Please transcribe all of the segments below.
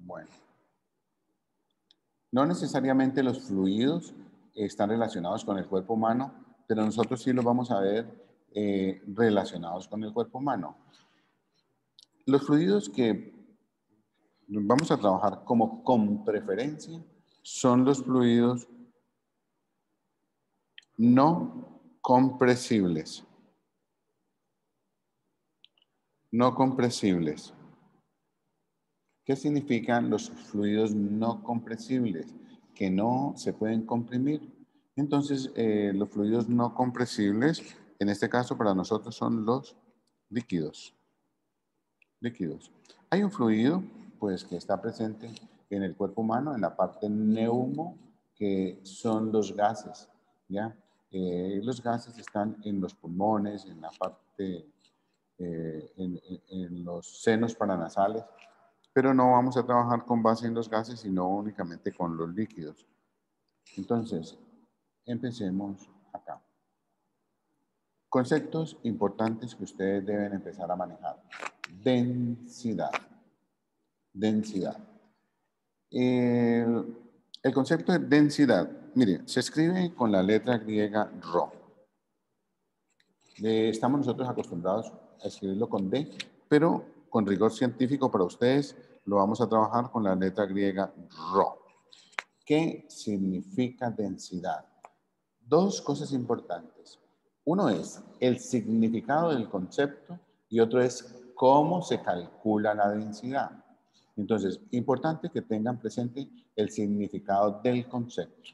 Bueno, no necesariamente los fluidos están relacionados con el cuerpo humano, pero nosotros sí los vamos a ver relacionados con el cuerpo humano. Los fluidos que vamos a trabajar como con preferencia son los fluidos no compresibles. No compresibles. ¿Qué significan los fluidos no compresibles? Que no se pueden comprimir. Entonces, los fluidos no compresibles, en este caso para nosotros son los líquidos. Líquidos. Hay un fluido, pues, que está presente en el cuerpo humano, en la parte neumo, que son los gases, ¿ya? Los gases están en los pulmones, en la parte, en los senos paranasales, pero no vamos a trabajar con base en los gases, sino únicamente con los líquidos. Entonces, empecemos acá. Conceptos importantes que ustedes deben empezar a manejar. Densidad. Densidad. El concepto de densidad, mire, se escribe con la letra griega Rho. Estamos nosotros acostumbrados a escribirlo con D, pero con rigor científico para ustedes lo vamos a trabajar con la letra griega Rho. ¿Qué significa densidad? Dos cosas importantes. Uno es el significado del concepto y otro es cómo se calcula la densidad. Entonces, importante que tengan presente el significado del concepto.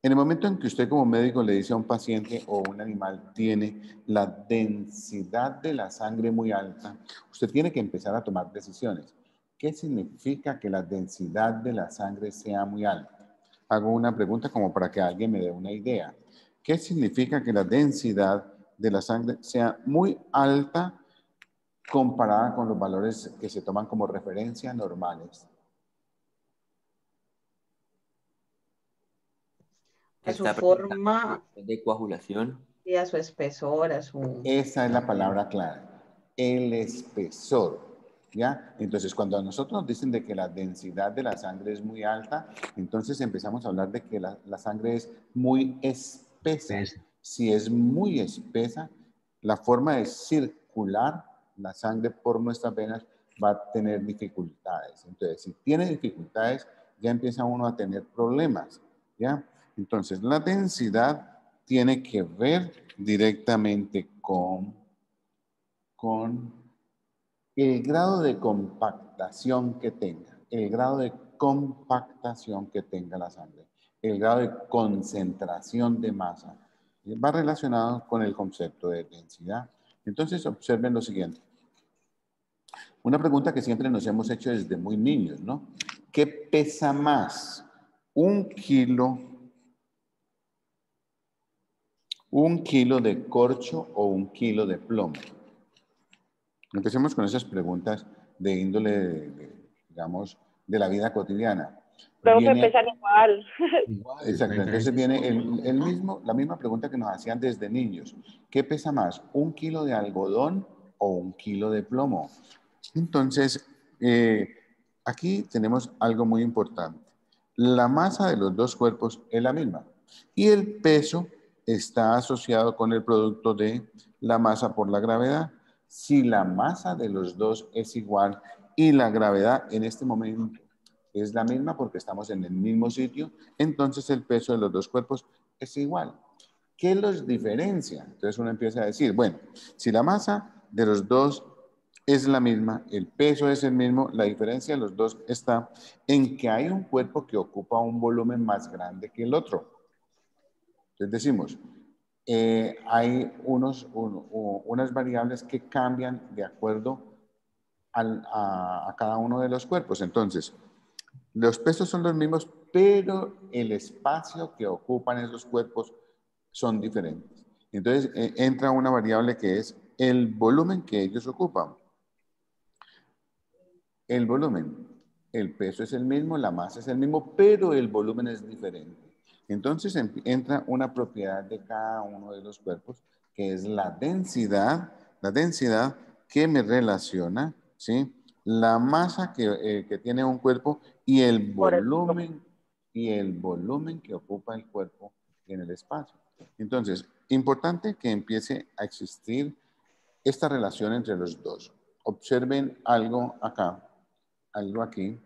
En el momento en que usted como médico le dice a un paciente o un animal tiene la densidad de la sangre muy alta, usted tiene que empezar a tomar decisiones. ¿Qué significa que la densidad de la sangre sea muy alta? Hago una pregunta como para que alguien me dé una idea. ¿Qué significa que la densidad de la sangre sea muy alta comparada con los valores que se toman como referencia normales? A su Está presente forma de coagulación. y a su espesor, a su... Esa es la palabra clave, el espesor, ¿ya? Entonces, cuando a nosotros nos dicen de que la densidad de la sangre es muy alta, entonces empezamos a hablar de que la sangre es muy espesa. Si es muy espesa, la forma de circular la sangre por nuestras venas va a tener dificultades. Entonces, si tiene dificultades, ya empieza uno a tener problemas, ¿ya? Entonces, la densidad tiene que ver directamente con el grado de compactación que tenga, el grado de compactación que tenga la sangre, el grado de concentración de masa. Va relacionado con el concepto de densidad. Entonces, observen lo siguiente. Una pregunta que siempre nos hemos hecho desde muy niños, ¿no? ¿Qué pesa más? ¿Un kilo de corcho o un kilo de plomo? Empecemos con esas preguntas de índole, digamos, de la vida cotidiana. Profe, pesan igual. Exacto, entonces viene la misma pregunta que nos hacían desde niños. ¿Qué pesa más, un kilo de algodón o un kilo de plomo? Entonces, aquí tenemos algo muy importante. La masa de los dos cuerpos es la misma y el peso está asociado con el producto de la masa por la gravedad. Si la masa de los dos es igual y la gravedad en este momento es la misma porque estamos en el mismo sitio, entonces el peso de los dos cuerpos es igual. ¿Qué los diferencia? Entonces uno empieza a decir, bueno, si la masa de los dos es la misma, el peso es el mismo, la diferencia de los dos está en que hay un cuerpo que ocupa un volumen más grande que el otro. Entonces decimos, hay unas variables que cambian de acuerdo a cada uno de los cuerpos. Entonces, los pesos son los mismos, pero el espacio que ocupan esos cuerpos son diferentes. Entonces, entra una variable que es el volumen que ellos ocupan. El volumen, el peso es el mismo, la masa es el mismo, pero el volumen es diferente. Entonces entra una propiedad de cada uno de los cuerpos, que es la densidad que me relaciona, ¿sí? la masa que tiene un cuerpo y el Por el volumen que ocupa el cuerpo en el espacio. Entonces, importante que empiece a existir esta relación entre los dos. Observen algo acá, algo aquí,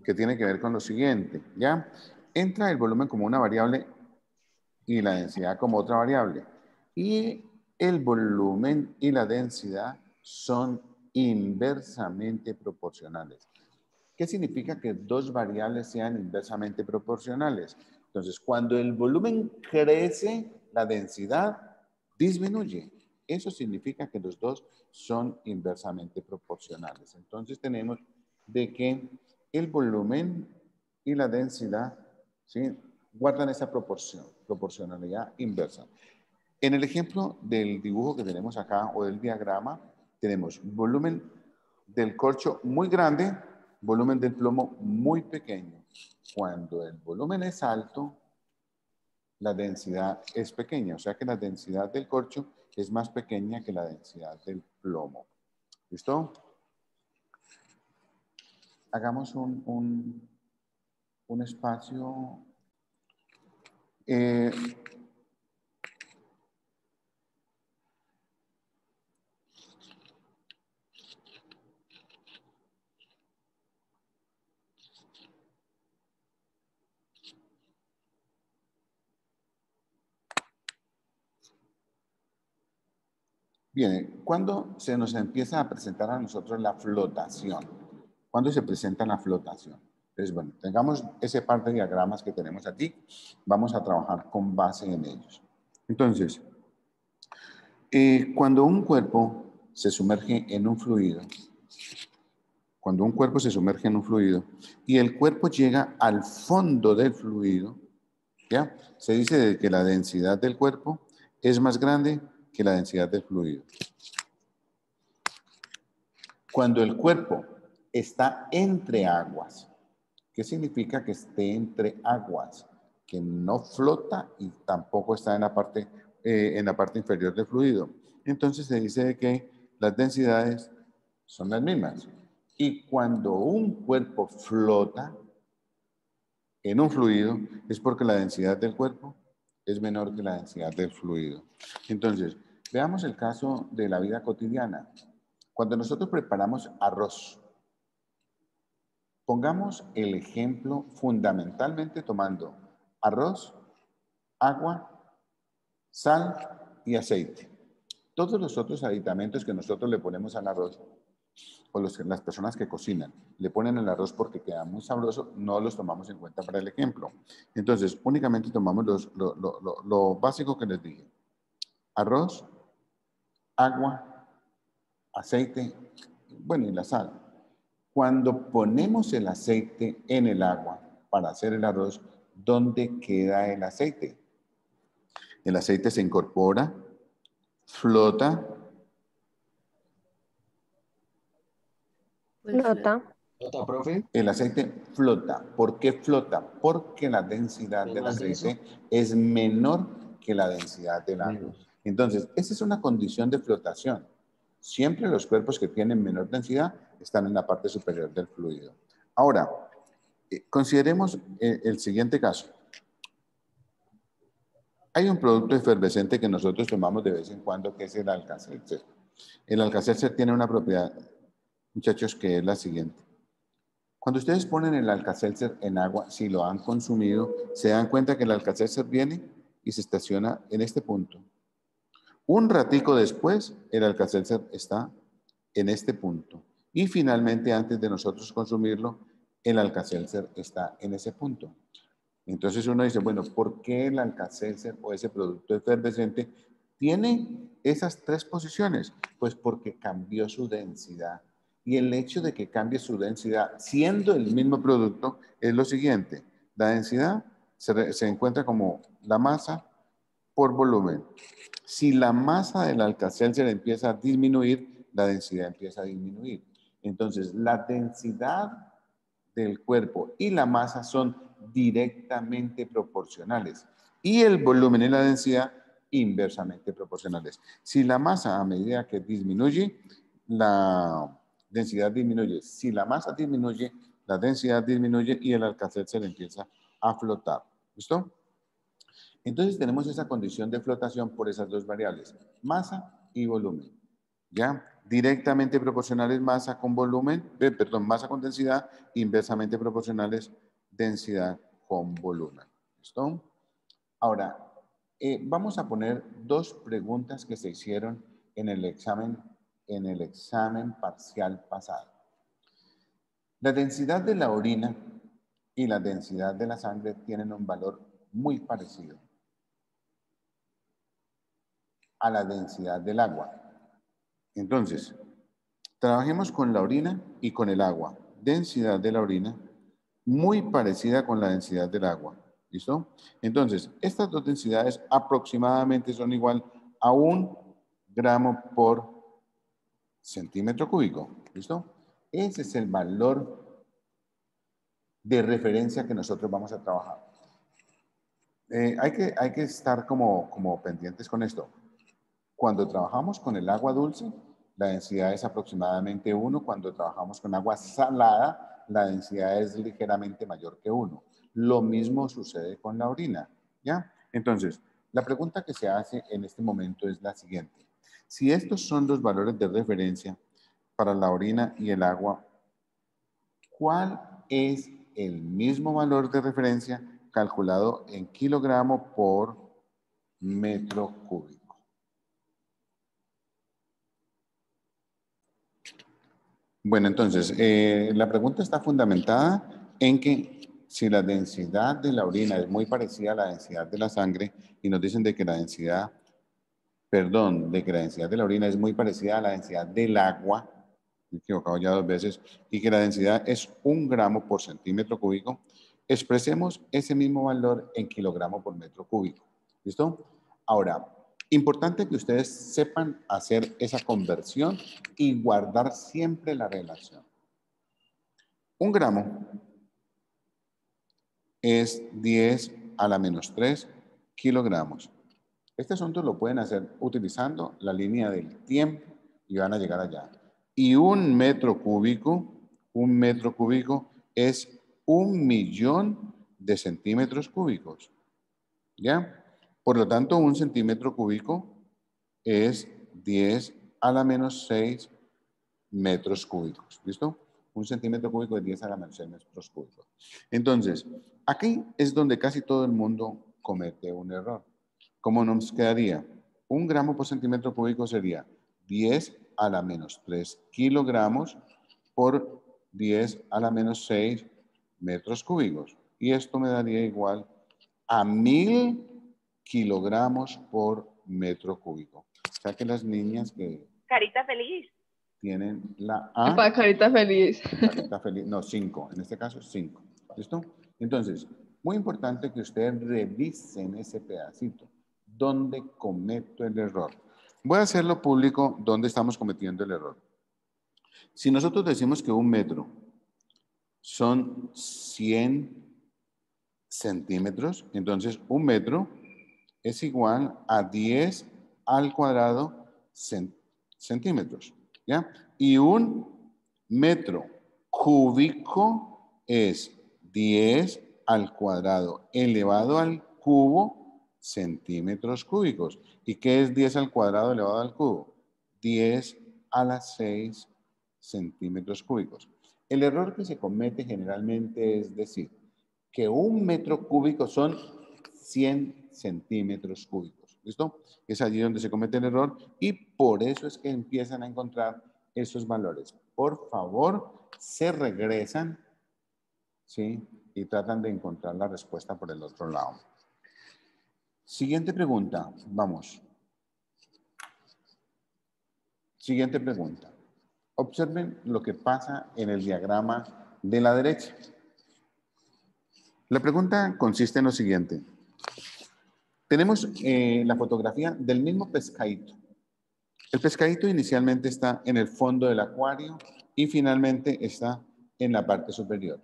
que tiene que ver con lo siguiente, ¿ya? Entra el volumen como una variable y la densidad como otra variable. Y el volumen y la densidad son inversamente proporcionales. ¿Qué significa que dos variables sean inversamente proporcionales? Entonces, cuando el volumen crece, la densidad disminuye. Eso significa que los dos son inversamente proporcionales. Entonces, tenemos de que el volumen y la densidad, ¿sí?, guardan esa proporcionalidad inversa. En el ejemplo del dibujo que tenemos acá o del diagrama, tenemos volumen del corcho muy grande, volumen del plomo muy pequeño. Cuando el volumen es alto, la densidad es pequeña, o sea que la densidad del corcho es más pequeña que la densidad del plomo. ¿Listo? Hagamos un espacio. Bien, ¿cuándo se nos empieza a presentar a nosotros la flotación? ¿Cuándo se presenta la flotación? Entonces, bueno, tengamos ese par de diagramas que tenemos aquí, vamos a trabajar con base en ellos. Entonces, cuando un cuerpo se sumerge en un fluido, y el cuerpo llega al fondo del fluido, ¿ya? Se dice que la densidad del cuerpo es más grande que la densidad del fluido. Cuando el cuerpo está entre aguas, ¿qué significa que esté entre aguas? Que no flota y tampoco está en la parte inferior del fluido. Entonces se dice que las densidades son las mismas. Y cuando un cuerpo flota en un fluido, es porque la densidad del cuerpo es menor que la densidad del fluido. Entonces, veamos el caso de la vida cotidiana. Cuando nosotros preparamos arroz, pongamos el ejemplo fundamentalmente tomando arroz, agua, sal y aceite. Todos los otros aditamentos que nosotros le ponemos al arroz, o las personas que cocinan, le ponen el arroz porque queda muy sabroso, no los tomamos en cuenta para el ejemplo. Entonces, únicamente tomamos lo básico que les dije. Arroz, agua, aceite, bueno, y la sal. Cuando ponemos el aceite en el agua para hacer el arroz, ¿dónde queda el aceite? El aceite se incorpora, flota. Flota. ¿Flota, profe? El aceite flota. ¿Por qué flota? Porque la densidad del aceite es menor que la densidad del agua. Entonces, esa es una condición de flotación. Siempre los cuerpos que tienen menor densidad están en la parte superior del fluido. Ahora, consideremos el siguiente caso. Hay un producto efervescente que nosotros tomamos de vez en cuando, que es el Alka-Seltzer. El Alka-Seltzer tiene una propiedad, muchachos, que es la siguiente. Cuando ustedes ponen el Alka-Seltzer en agua, si lo han consumido, se dan cuenta que el Alka-Seltzer viene y se estaciona en este punto. Un ratico después, el Alka-Seltzer está en este punto. Y finalmente, antes de nosotros consumirlo, el Alka-Seltzer está en ese punto. Entonces uno dice, bueno, ¿por qué el Alka-Seltzer o ese producto efervescente tiene esas tres posiciones? Pues porque cambió su densidad. Y el hecho de que cambie su densidad, siendo el mismo producto, es lo siguiente. La densidad se encuentra como la masa por volumen. Si la masa del Alka-Seltzer empieza a disminuir, la densidad empieza a disminuir. Entonces, la densidad del cuerpo y la masa son directamente proporcionales y el volumen y la densidad inversamente proporcionales. Si la masa, a medida que disminuye, la densidad disminuye. Si la masa disminuye, la densidad disminuye y el Alcatel se le empieza a flotar. ¿Listo? Entonces tenemos esa condición de flotación por esas dos variables, masa y volumen. ¿Ya? Directamente proporcionales masa con volumen, masa con densidad, inversamente proporcionales densidad con volumen. ¿Listo? Ahora, vamos a poner dos preguntas que se hicieron en el examen parcial pasado. La densidad de la orina y la densidad de la sangre tienen un valor muy parecido a la densidad del agua. Entonces, trabajemos con la orina y con el agua. Densidad de la orina muy parecida con la densidad del agua. ¿Listo? Entonces, estas dos densidades aproximadamente son igual a 1 gramo por centímetro cúbico. ¿Listo? Ese es el valor de referencia que nosotros vamos a trabajar. Hay que estar como pendientes con esto. Cuando trabajamos con el agua dulce, la densidad es aproximadamente 1. Cuando trabajamos con agua salada, la densidad es ligeramente mayor que 1. Lo mismo sucede con la orina, ¿ya? Entonces, la pregunta que se hace en este momento es la siguiente. Si estos son los valores de referencia para la orina y el agua, ¿cuál es el mismo valor de referencia calculado en kilogramo por metro cúbico? Bueno, entonces, la pregunta está fundamentada en que si la densidad de la orina es muy parecida a la densidad de la sangre y nos dicen de que la densidad de la orina es muy parecida a la densidad del agua, me he equivocado ya 2 veces, y que la densidad es 1 gramo por centímetro cúbico, expresemos ese mismo valor en kilogramo por metro cúbico. ¿Listo? Ahora, importante que ustedes sepan hacer esa conversión y guardar siempre la relación. 1 gramo es 10 a la menos 3 kilogramos. Este asunto lo pueden hacer utilizando la línea del tiempo y van a llegar allá. Y 1 metro cúbico es 1.000.000 de centímetros cúbicos. ¿Ya? Por lo tanto, 1 centímetro cúbico es 10 a la menos 6 metros cúbicos. ¿Listo? 1 centímetro cúbico es 10 a la menos 6 metros cúbicos. Entonces, aquí es donde casi todo el mundo comete un error. ¿Cómo nos quedaría? 1 gramo por centímetro cúbico sería 10 a la menos 3 kilogramos por 10 a la menos 6 metros cúbicos. Y esto me daría igual a 1.000 kilogramos por metro cúbico. O sea que las niñas que Carita feliz. tienen la A. Para carita feliz. Carita feliz. No, 5. En este caso, 5. ¿Listo? Entonces, muy importante que ustedes revisen ese pedacito. ¿Dónde cometo el error? Voy a hacerlo público dónde estamos cometiendo el error. Si nosotros decimos que 1 metro son 100 centímetros, entonces 1 metro es igual a 10 al cuadrado centímetros, ¿ya? Y 1 metro cúbico es 10 al cuadrado elevado al cubo centímetros cúbicos. ¿Y qué es 10 al cuadrado elevado al cubo? 10 a la 6 centímetros cúbicos. El error que se comete generalmente es decir que 1 metro cúbico son 100 centímetros cúbicos. ¿Listo? Es allí donde se comete el error y por eso es que empiezan a encontrar esos valores. Por favor, se regresan, ¿sí? Y tratan de encontrar la respuesta por el otro lado. Siguiente pregunta. Vamos. Siguiente pregunta. Observen lo que pasa en el diagrama de la derecha. La pregunta consiste en lo siguiente. Tenemos la fotografía del mismo pescadito. El pescadito inicialmente está en el fondo del acuario y finalmente está en la parte superior.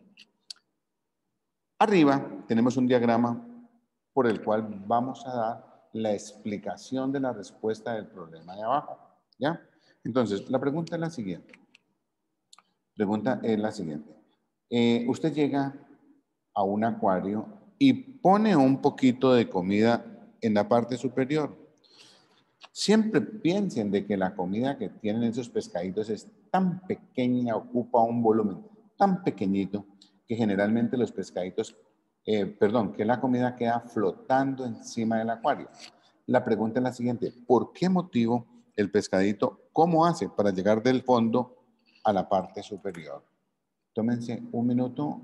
Arriba tenemos un diagrama por el cual vamos a dar la explicación de la respuesta del problema de abajo. ¿Ya? Entonces, la pregunta es la siguiente. pregunta es la siguiente. Usted llega a un acuario y pone un poquito de comida en la parte superior. Siempre piensen de que la comida que tienen esos pescaditos es tan pequeña, ocupa un volumen tan pequeñito que generalmente los pescaditos, que la comida queda flotando encima del acuario. La pregunta es la siguiente: ¿por qué motivo el pescadito, cómo hace para llegar del fondo a la parte superior? Tómense un minuto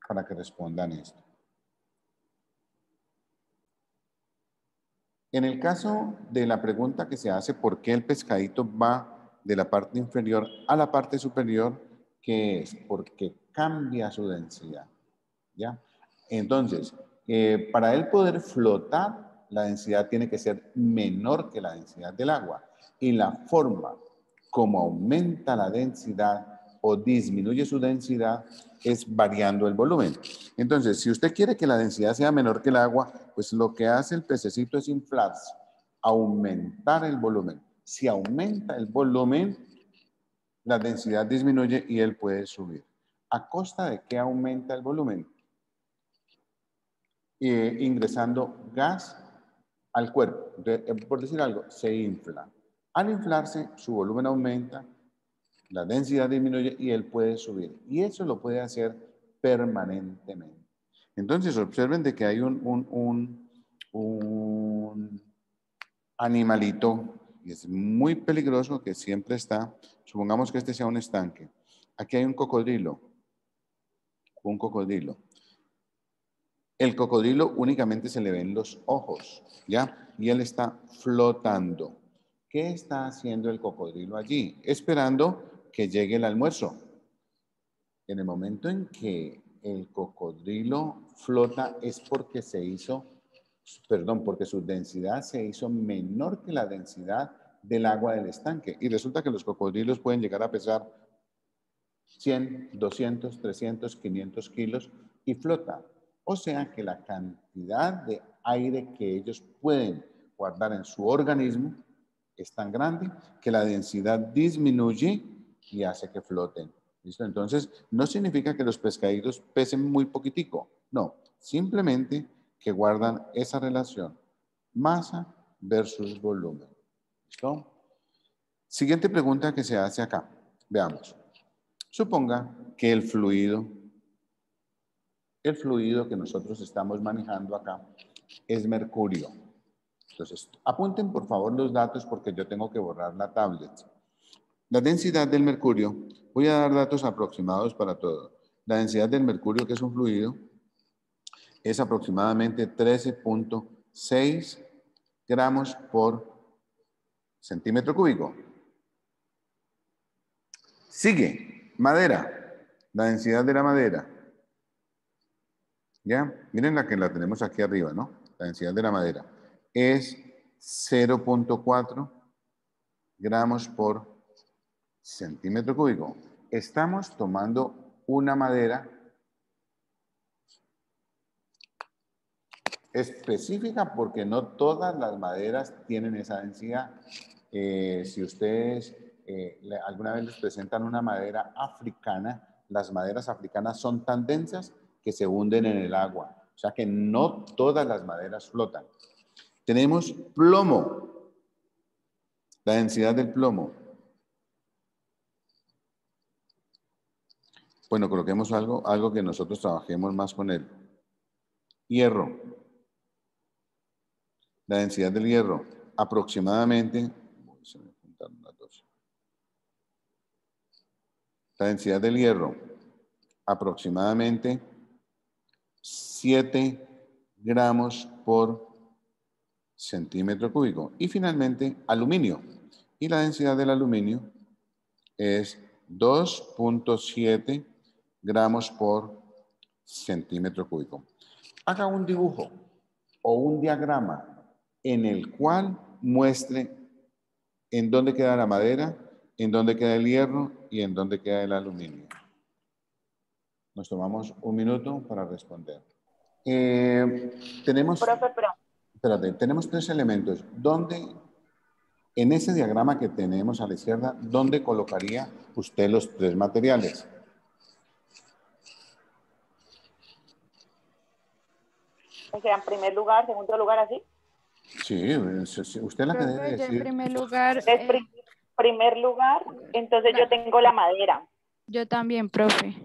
para que respondan esto. En el caso de la pregunta que se hace, ¿por qué el pescadito va de la parte inferior a la parte superior? ¿Qué es? Porque cambia su densidad, ¿ya? Entonces, para él poder flotar, la densidad tiene que ser menor que la densidad del agua. Y la forma como aumenta la densidad o disminuye su densidad es variando el volumen. Entonces, si usted quiere que la densidad sea menor que el agua, pues lo que hace el pececito es inflarse, aumentar el volumen. Si aumenta el volumen, la densidad disminuye y él puede subir. ¿A costa de qué aumenta el volumen? Ingresando gas al cuerpo. Entonces, por decir algo, se infla. Al inflarse, su volumen aumenta, la densidad disminuye y él puede subir. Y eso lo puede hacer permanentemente. Entonces, observen de que hay un animalito, y es muy peligroso, que siempre está. Supongamos que este sea un estanque. Aquí hay un cocodrilo. Un cocodrilo. El cocodrilo únicamente se le ven los ojos, ¿ya? Y él está flotando. ¿Qué está haciendo el cocodrilo allí? Esperando que llegue el almuerzo. En el momento en que el cocodrilo flota es porque porque su densidad se hizo menor que la densidad del agua del estanque. Y resulta que los cocodrilos pueden llegar a pesar 100, 200, 300, 500 kilos y flota. O sea que la cantidad de aire que ellos pueden guardar en su organismo es tan grande que la densidad disminuye y hace que floten. ¿Listo? Entonces, no significa que los pescaditos pesen muy poquitico. No, simplemente que guardan esa relación. Masa versus volumen. ¿Listo? Siguiente pregunta que se hace acá. Veamos. Suponga que el fluido que nosotros estamos manejando acá es mercurio. Entonces, apunten por favor los datos porque yo tengo que borrar la tablet. La densidad del mercurio, voy a dar datos aproximados para todo. La densidad del mercurio, que es un fluido, es aproximadamente 13.6 gramos por centímetro cúbico. Sigue, madera. La densidad de la madera. ¿Ya? Miren la que la tenemos aquí arriba, ¿no? La densidad de la madera. Es 0.4 gramos por centímetro cúbico. Estamos tomando una madera específica porque no todas las maderas tienen esa densidad. Si ustedes alguna vez les presentan una madera africana, las maderas africanas son tan densas que se hunden en el agua. O sea que no todas las maderas flotan. Tenemos plomo, la densidad del plomo. Bueno, coloquemos algo que nosotros trabajemos más con él. Hierro. La densidad del hierro, aproximadamente, se me juntaron las dos. La densidad del hierro, aproximadamente 7 gramos por centímetro cúbico. Y finalmente, aluminio. Y la densidad del aluminio es 2.7 gramos por centímetro cúbico. Haga un dibujo o un diagrama en el cual muestre en dónde queda la madera, en dónde queda el hierro y en dónde queda el aluminio. Nos tomamos un minuto para responder. Tenemos 3 elementos. ¿Dónde En ese diagrama que tenemos a la izquierda, ¿dónde colocaría usted los tres materiales? O sea, en primer lugar, segundo lugar, así. Sí, usted la que debe Profe, yo en decir. primer lugar, Entonces, primer lugar, entonces yo tengo la madera. yo también, profe.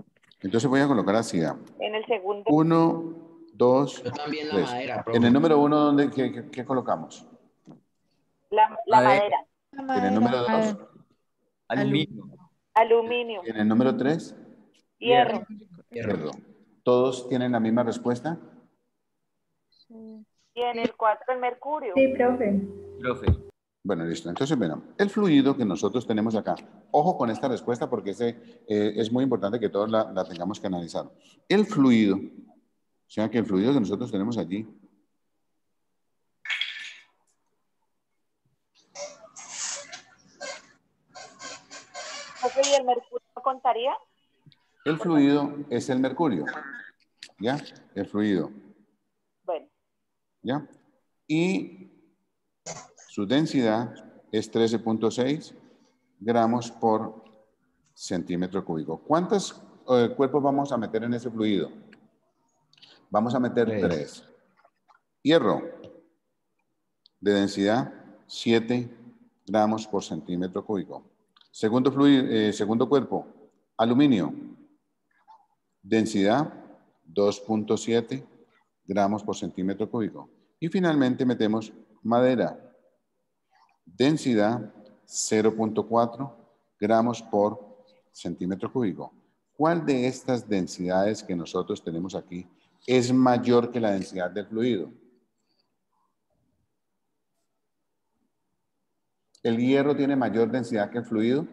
Entonces voy a colocar así. En el segundo, 1, 2, Yo también la 3. madera, En el profe. número 1, ¿dónde, qué colocamos? la Madera. madera. En el número 2. Aluminio. Aluminio, En el número 3, hierro. hierro. ¿Todos tienen la misma respuesta? Y en el 4, el mercurio. Sí, profe. Profe. Bueno, listo. Entonces, bueno, el fluido que nosotros tenemos acá. Ojo con esta respuesta porque es muy importante que todos la tengamos que analizar. El fluido, o sea que el fluido que nosotros tenemos allí, ¿Y el mercurio no contaría? el fluido es el mercurio, ¿ya? El fluido, Bueno, ¿ya? Y su densidad es 13.6 gramos por centímetro cúbico. ¿Cuántos cuerpos vamos a meter en ese fluido? Vamos a meter 3. Hierro, de densidad 7 gramos por centímetro cúbico. Segundo cuerpo, aluminio, densidad 2.7 gramos por centímetro cúbico. Y finalmente metemos madera, densidad 0.4 gramos por centímetro cúbico. ¿Cuál de estas densidades que nosotros tenemos aquí es mayor que la densidad del fluido? ¿El hierro tiene mayor densidad que el fluido?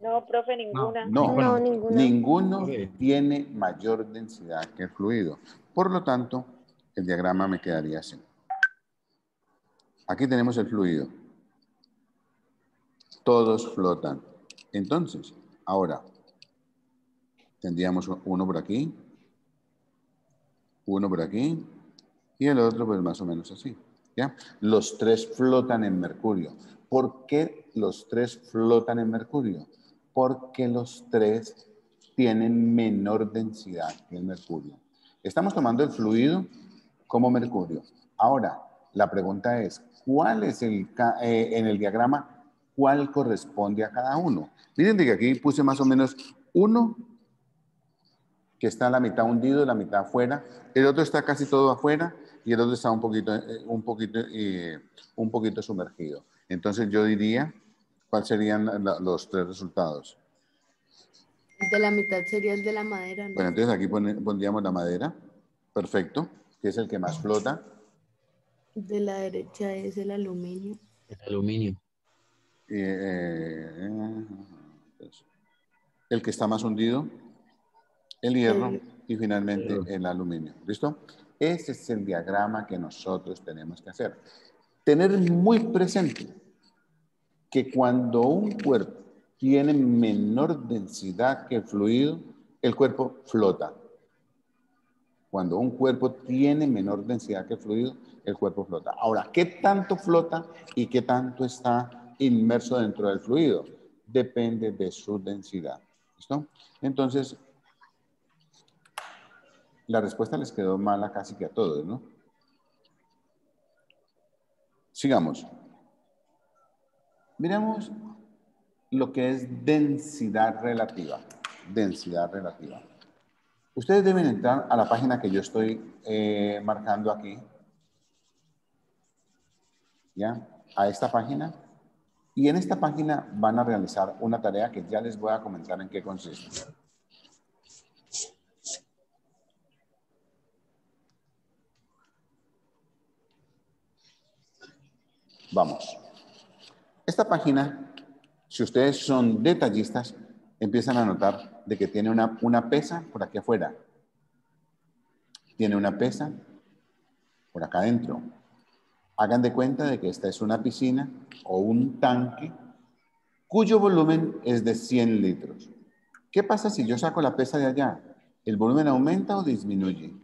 no, profe, ninguna. No, ninguno Profe. tiene mayor densidad que el fluido. Por lo tanto, el diagrama me quedaría así. Aquí tenemos el fluido. Todos flotan. Entonces, ahora, tendríamos uno por aquí, uno por aquí, y el otro pues más o menos así. ¿Ya? Los tres flotan en mercurio. ¿Por qué los tres flotan en mercurio? Porque los tres tienen menor densidad que el mercurio. Estamos tomando el fluido como mercurio. Ahora, la pregunta es, ¿cuál es en el diagrama, cuál corresponde a cada uno? Miren que aquí puse más o menos uno que está la mitad hundido, la mitad afuera, el otro está casi todo afuera y el otro está un poquito sumergido. Entonces yo diría, ¿cuáles serían los tres resultados? El de la mitad sería el de la madera, ¿no? Bueno, entonces aquí pondríamos la madera, perfecto, que es el que más flota. De la derecha es el aluminio. El aluminio. El que está más hundido, el hierro y finalmente hierro. el aluminio. ¿Listo? Ese es el diagrama que nosotros tenemos que hacer. Tener muy presente que cuando un cuerpo tiene menor densidad que el fluido, el cuerpo flota. Cuando un cuerpo tiene menor densidad que el fluido, el cuerpo flota. Ahora, ¿qué tanto flota y qué tanto está inmerso dentro del fluido? Depende de su densidad. ¿Listo? Entonces, la respuesta les quedó mala casi que a todos, ¿no? Sigamos. Miremos lo que es densidad relativa. Densidad relativa. Ustedes deben entrar a la página que yo estoy marcando aquí. ¿Ya? A esta página. Y en esta página van a realizar una tarea que ya les voy a comentar en qué consiste. Vamos. Esta página, si ustedes son detallistas, empiezan a notar de que tiene una pesa por aquí afuera. Tiene una pesa por acá adentro. Hagan de cuenta de que esta es una piscina o un tanque cuyo volumen es de 100 litros. ¿Qué pasa si yo saco la pesa de allá? ¿El volumen aumenta o disminuye?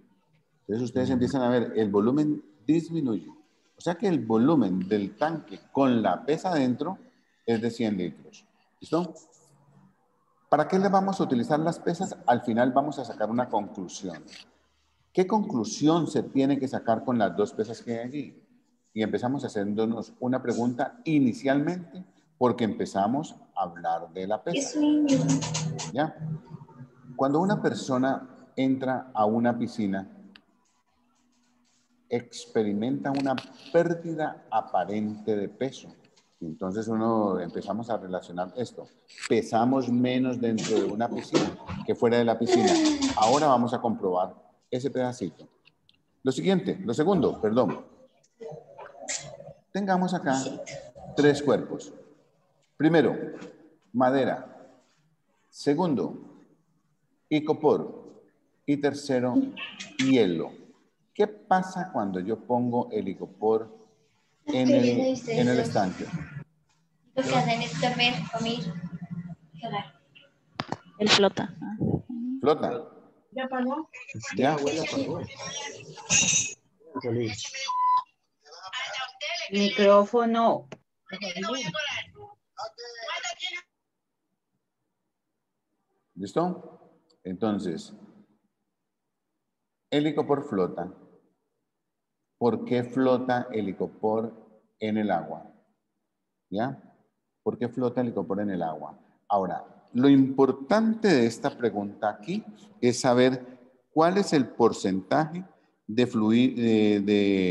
Entonces ustedes empiezan a ver, el volumen disminuye. O sea que el volumen del tanque con la pesa dentro es de 100 litros. ¿Listo? ¿Para qué le vamos a utilizar las pesas? Al final vamos a sacar una conclusión. ¿Qué conclusión se tiene que sacar con las dos pesas que hay allí? Y empezamos haciéndonos una pregunta inicialmente porque empezamos a hablar de la pesa. ¿Ya? Cuando una persona entra a una piscina, experimenta una pérdida aparente de peso. Entonces empezamos a relacionar esto. Pesamos menos dentro de una piscina que fuera de la piscina. Ahora vamos a comprobar ese pedacito. Lo segundo, perdón. Tengamos acá 3 cuerpos. Primero, madera. Segundo, icopor. Y tercero, hielo. ¿Qué pasa cuando yo pongo el icopor en el estanque? Lo que hacen es dormir, comer, llorar. Él flota. ¿Flota? ¿Ya apagó? ¿Ya? Micrófono. ¿Listo? Entonces, el icopor flota. ¿Por qué flota el icopor en el agua? ¿Ya? ¿Por qué flota el icopor en el agua? Ahora, lo importante de esta pregunta aquí es saber cuál es el porcentaje de fluido,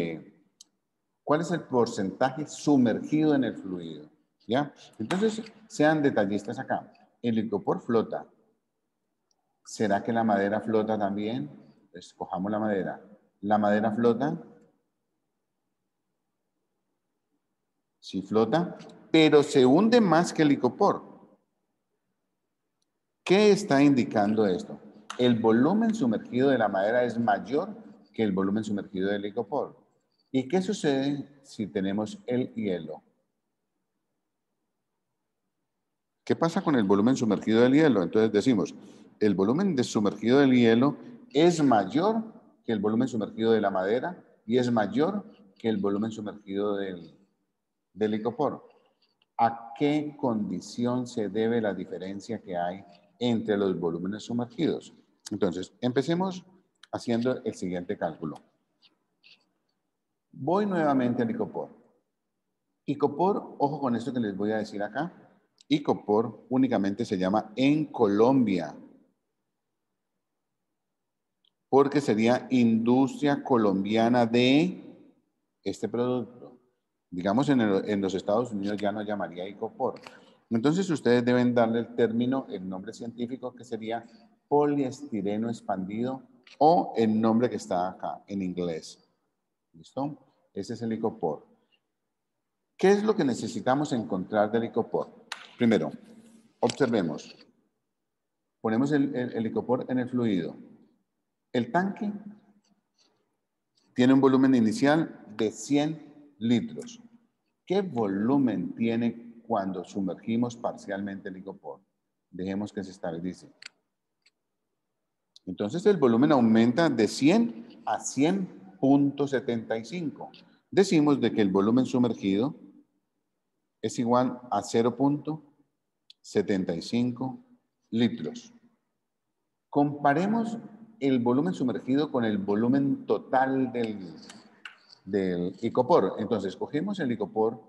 cuál es el porcentaje sumergido en el fluido. ¿Ya? Entonces, sean detallistas acá. El icopor flota. ¿Será que la madera flota también? Escojamos la madera. ¿La madera flota? Sí flota, pero se hunde más que el icopor. ¿Qué está indicando esto? El volumen sumergido de la madera es mayor que el volumen sumergido del icopor. ¿Y qué sucede si tenemos el hielo? ¿Qué pasa con el volumen sumergido del hielo? Entonces decimos, el volumen sumergido del hielo es mayor que el volumen sumergido de la madera y es mayor que el volumen sumergido del icopor. ¿A qué condición se debe la diferencia que hay entre los volúmenes sumergidos? Entonces, empecemos haciendo el siguiente cálculo. Voy nuevamente al icopor. Icopor, ojo con esto que les voy a decir acá. Icopor únicamente se llama en Colombia, porque sería industria colombiana de este producto. Digamos, en los Estados Unidos ya no llamaría icopor. Entonces, ustedes deben darle el término, el nombre científico, que sería poliestireno expandido, o el nombre que está acá en inglés. ¿Listo? Ese es el icopor. ¿Qué es lo que necesitamos encontrar del icopor? Primero, observemos. Ponemos el icopor en el fluido. El tanque tiene un volumen inicial de 100 litros. ¿Qué volumen tiene cuando sumergimos parcialmente el icopor? Dejemos que se estabilice. Entonces el volumen aumenta de 100 a 100.75. Decimos de que el volumen sumergido es igual a 0.75 litros. Comparemos el volumen sumergido con el volumen total del icopor. Entonces, cogemos el icopor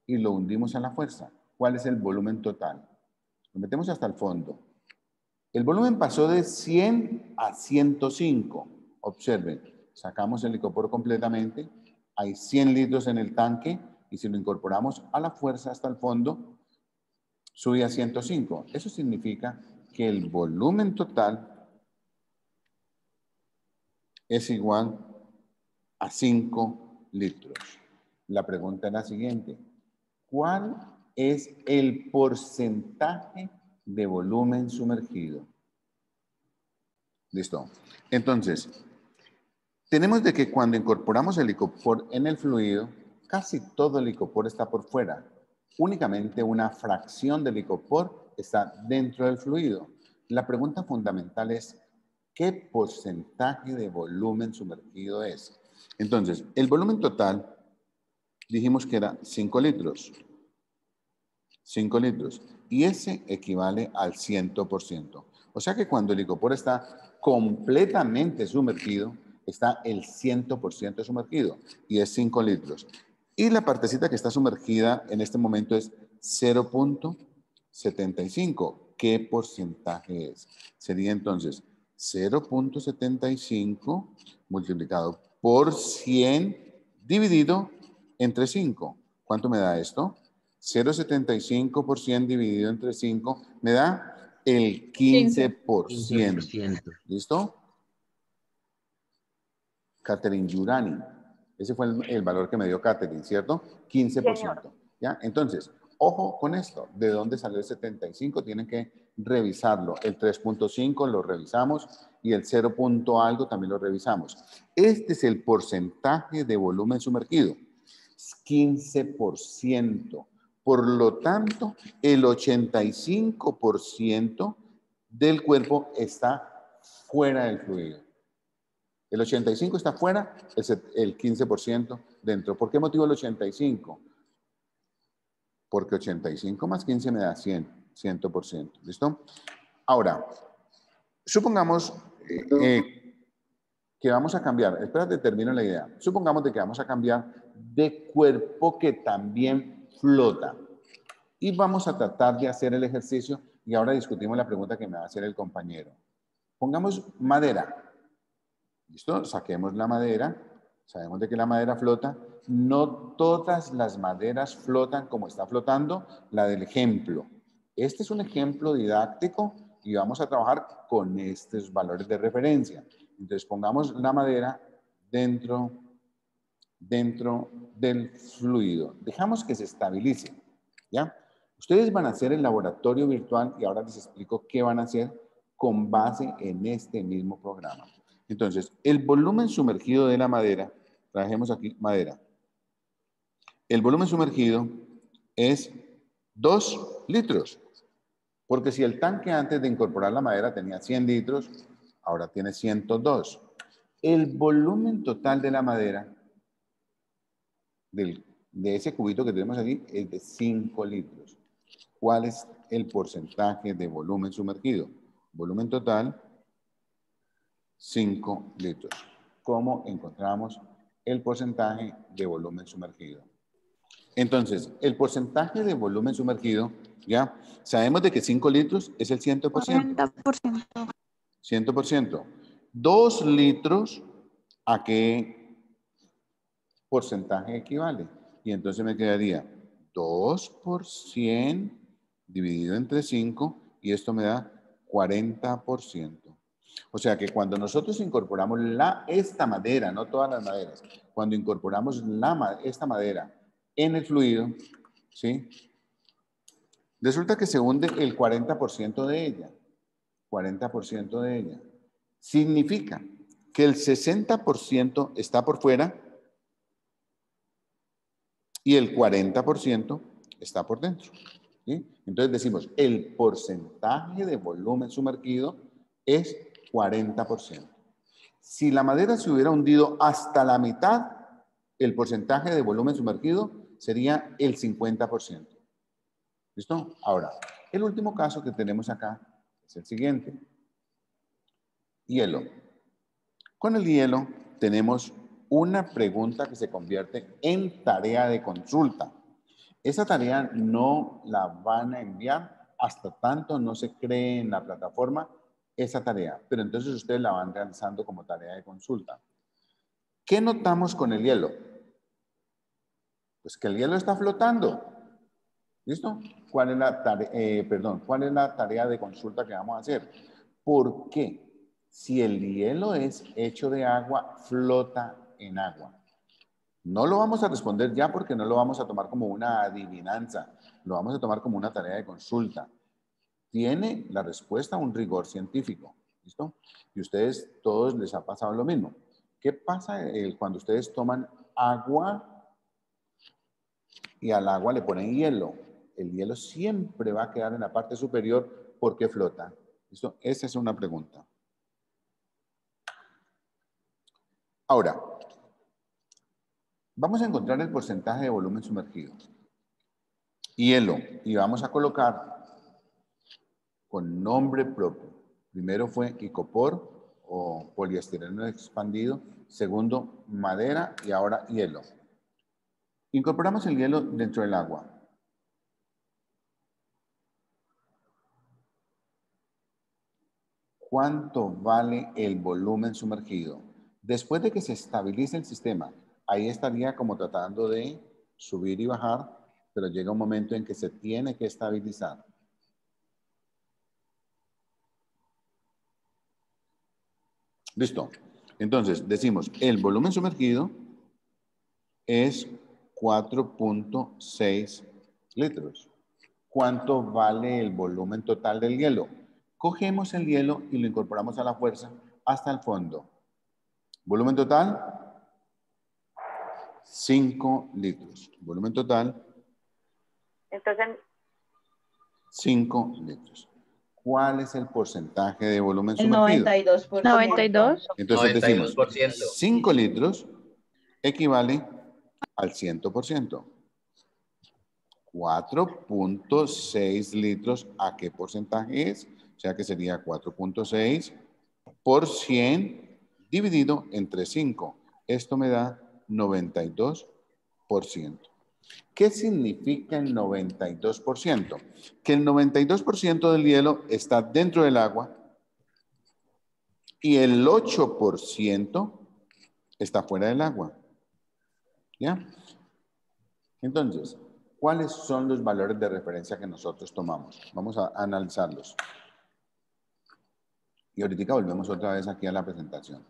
y lo hundimos a la fuerza. ¿Cuál es el volumen total? Lo metemos hasta el fondo. El volumen pasó de 100 a 105. Observen, sacamos el icopor completamente. Hay 100 litros en el tanque y si lo incorporamos a la fuerza hasta el fondo, sube a 105. Eso significa que el volumen total es igual a 5 litros. La pregunta es la siguiente. ¿Cuál es el porcentaje de volumen sumergido? Listo. Entonces, tenemos de que cuando incorporamos el icopor en el fluido, casi todo el icopor está por fuera. Únicamente una fracción del icopor está dentro del fluido. La pregunta fundamental es, ¿qué porcentaje de volumen sumergido es? Entonces, el volumen total dijimos que era 5 litros. 5 litros. Y ese equivale al 100%. O sea que cuando el licopor está completamente sumergido, está el 100% sumergido y es 5 litros. Y la partecita que está sumergida en este momento es 0.75. ¿Qué porcentaje es? Sería entonces 0.75 multiplicado por 100 dividido entre 5. ¿Cuánto me da esto? 0.75 por 100 dividido entre 5 me da el 15%. 15%. ¿Listo? Catherine Yurani. Ese fue el valor que me dio Catherine, ¿cierto? 15%. Señor. ¿Ya? Entonces, ojo con esto. ¿De dónde salió el 75? Tienen que revisarlo. El 3.5 lo revisamos y el 0. Algo también lo revisamos. Este es el porcentaje de volumen sumergido. 15%. Por lo tanto, el 85% del cuerpo está fuera del fluido. El 85% está fuera, el 15% dentro. ¿Por qué motivo el 85%? Porque 85 más 15 me da 100%. ¿Listo? Ahora, supongamos que vamos a cambiar, espérate, termino la idea. Supongamos de que vamos a cambiar de cuerpo que también flota. Y vamos a tratar de hacer el ejercicio y ahora discutimos la pregunta que me va a hacer el compañero. Pongamos madera. ¿Listo? Saquemos la madera. Sabemos de que la madera flota. No todas las maderas flotan como está flotando la del ejemplo. Este es un ejemplo didáctico y vamos a trabajar con estos valores de referencia. Entonces pongamos la madera dentro del fluido. Dejamos que se estabilice. ¿Ya? Ustedes van a hacer el laboratorio virtual y ahora les explico qué van a hacer con base en este mismo programa. Entonces, el volumen sumergido de la madera, trajemos aquí madera. El volumen sumergido es 2 litros. Porque si el tanque antes de incorporar la madera tenía 100 litros, ahora tiene 102. El volumen total de la madera, de ese cubito que tenemos aquí, es de 5 litros. ¿Cuál es el porcentaje de volumen sumergido? Volumen total, 5 litros. ¿Cómo encontramos el porcentaje de volumen sumergido? Entonces, el porcentaje de volumen sumergido, ya sabemos de que 5 litros es el 100%. 40%. 100%. 2 litros, ¿a qué porcentaje equivale? Y entonces me quedaría 2 por 100 dividido entre 5 y esto me da 40%. O sea que cuando nosotros incorporamos esta madera, no todas las maderas, cuando incorporamos esta madera en el fluido, ¿sí? Resulta que se hunde el 40% de ella. 40% de ella. Significa que el 60% está por fuera y el 40% está por dentro. ¿Sí? Entonces decimos, el porcentaje de volumen sumergido es 40%. Si la madera se hubiera hundido hasta la mitad, el porcentaje de volumen sumergido sería el 50%. ¿Listo? Ahora, el último caso que tenemos acá es el siguiente. Hielo. Con el hielo tenemos una pregunta que se convierte en tarea de consulta. Esa tarea no la van a enviar hasta tanto no se cree en la plataforma esa tarea, pero entonces ustedes la van realizando como tarea de consulta. ¿Qué notamos con el hielo? Pues que el hielo está flotando. ¿Listo? ¿Cuál es la tarea de consulta que vamos a hacer? ¿Por qué? Si el hielo es hecho de agua, flota en agua. No lo vamos a responder ya porque no lo vamos a tomar como una adivinanza, lo vamos a tomar como una tarea de consulta. Tiene la respuesta un rigor científico, ¿listo? Y ustedes todos les ha pasado lo mismo. ¿Qué pasa cuando ustedes toman agua y al agua le ponen hielo? El hielo siempre va a quedar en la parte superior porque flota. ¿Listo? Esa es una pregunta. Ahora, Vamos a encontrar el porcentaje de volumen sumergido. Hielo. Y vamos a colocar con nombre propio. Primero fue icopor o poliestireno expandido. Segundo, madera y ahora hielo. Incorporamos el hielo dentro del agua. ¿Cuánto vale el volumen sumergido? Después de que se estabilice el sistema, ahí estaría como tratando de subir y bajar, pero llega un momento en que se tiene que estabilizar. Listo. Entonces, decimos, el volumen sumergido es 4.6 litros. ¿Cuánto vale el volumen total del hielo? Cogemos el hielo y lo incorporamos a la fuerza hasta el fondo. Volumen total, 5 litros. Volumen total, Entonces, 5 litros. ¿Cuál es el porcentaje de volumen El sumergido? 92%. 92. Entonces decimos, 92%. 5 litros equivale al 100%. 4.6 litros, ¿a qué porcentaje es? O sea que sería 4.6 por 100 dividido entre 5. Esto me da 92%. ¿Qué significa el 92%? Que el 92% del hielo está dentro del agua y el 8% está fuera del agua. ¿Ya? Entonces, ¿cuáles son los valores de referencia que nosotros tomamos? Vamos a analizarlos. Y ahorita volvemos otra vez aquí a la presentación.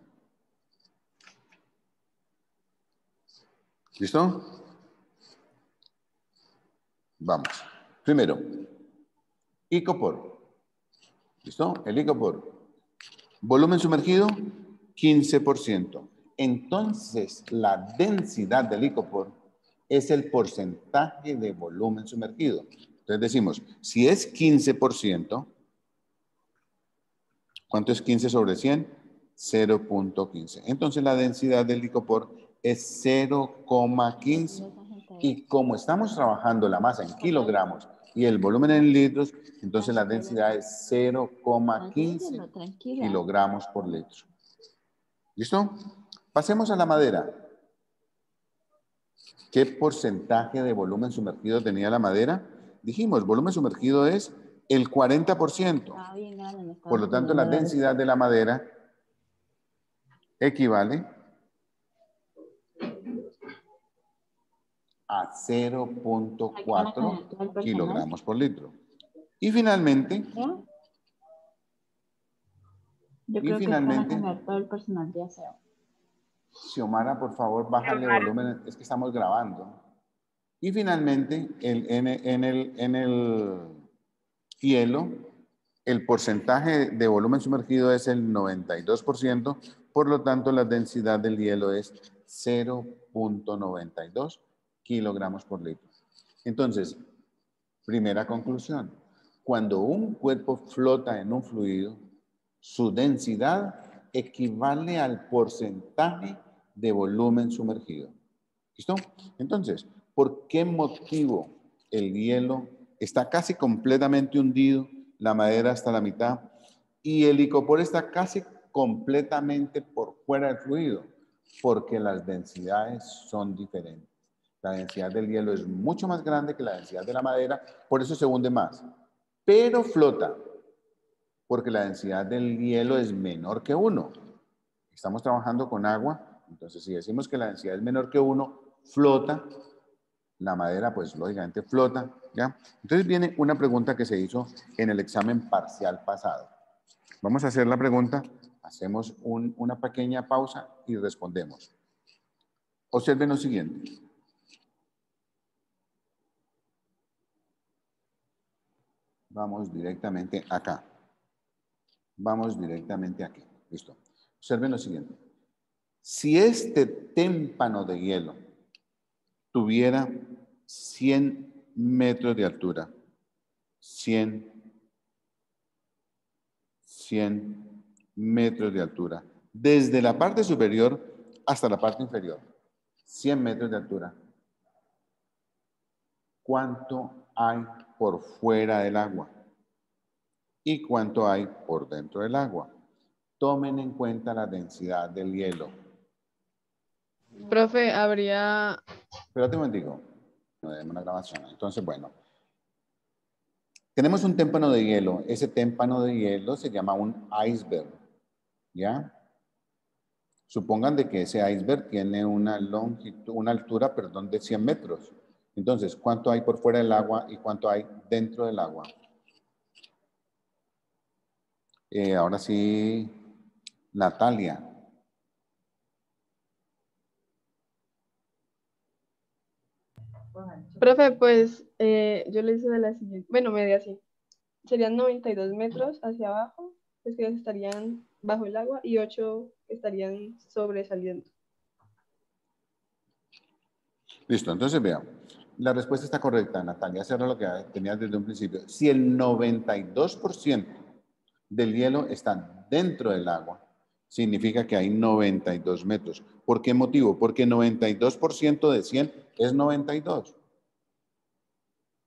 ¿Listo? Vamos. Primero, icopor. ¿Listo? El icopor. Volumen sumergido, 15%. Entonces, la densidad del icopor es el porcentaje de volumen sumergido. Entonces decimos, si es 15%, ¿cuánto es 15 sobre 100? 0.15. Entonces la densidad del icopor es 0,15. Y como estamos trabajando la masa en kilogramos y el volumen en litros, entonces la densidad es 0,15 kilogramos por litro. ¿Listo? Pasemos a la madera. ¿Qué porcentaje de volumen sumergido tenía la madera? Dijimos, volumen sumergido es el 40%. Por lo tanto, la densidad de la madera equivale a 0.4 kilogramos por litro. Y finalmente, todo el personal de aseo. Xiomara, por favor, bájale volumen, es que estamos grabando. Y finalmente, en el hielo, el porcentaje de volumen sumergido es el 92%, por lo tanto, la densidad del hielo es 0.92 kilogramos por litro. Entonces, primera conclusión, cuando un cuerpo flota en un fluido, su densidad equivale al porcentaje de volumen sumergido. ¿Listo? Entonces, ¿por qué motivo el hielo está casi completamente hundido, la madera hasta la mitad, y el icopor está casi completamente por fuera del fluido? Porque las densidades son diferentes. La densidad del hielo es mucho más grande que la densidad de la madera, por eso se hunde más. Pero flota, porque la densidad del hielo es menor que 1. Estamos trabajando con agua, entonces si decimos que la densidad es menor que 1, flota, la madera pues lógicamente flota, ¿ya? Entonces viene una pregunta que se hizo en el examen parcial pasado. Vamos a hacer la pregunta, hacemos una pequeña pausa y respondemos. Observen lo siguiente. Vamos directamente acá. Vamos directamente aquí. Listo. Observen lo siguiente. Si este témpano de hielo tuviera 100 metros de altura, 100 metros de altura, desde la parte superior hasta la parte inferior. 100 metros de altura. ¿Cuánto hay por fuera del agua? ¿Y cuánto hay por dentro del agua? Tomen en cuenta la densidad del hielo. Profe, habría... Espérate un momentico. No debemos la grabación. Entonces, bueno. Tenemos un témpano de hielo. Ese témpano de hielo se llama un iceberg. ¿Ya? Supongan de que ese iceberg tiene una longitud, una altura, perdón, de 100 metros. Entonces, ¿cuánto hay por fuera del agua y cuánto hay dentro del agua? Ahora sí, Natalia. Profe, pues yo le hice de la siguiente, bueno, media así. Serían 92 metros hacia abajo, pues que estarían bajo el agua y 8 estarían sobresaliendo. Listo, entonces vean. La respuesta está correcta, Natalia. Eso era lo que tenías desde un principio. Si el 92% del hielo está dentro del agua, significa que hay 92 metros. ¿Por qué motivo? Porque 92% de 100 es 92.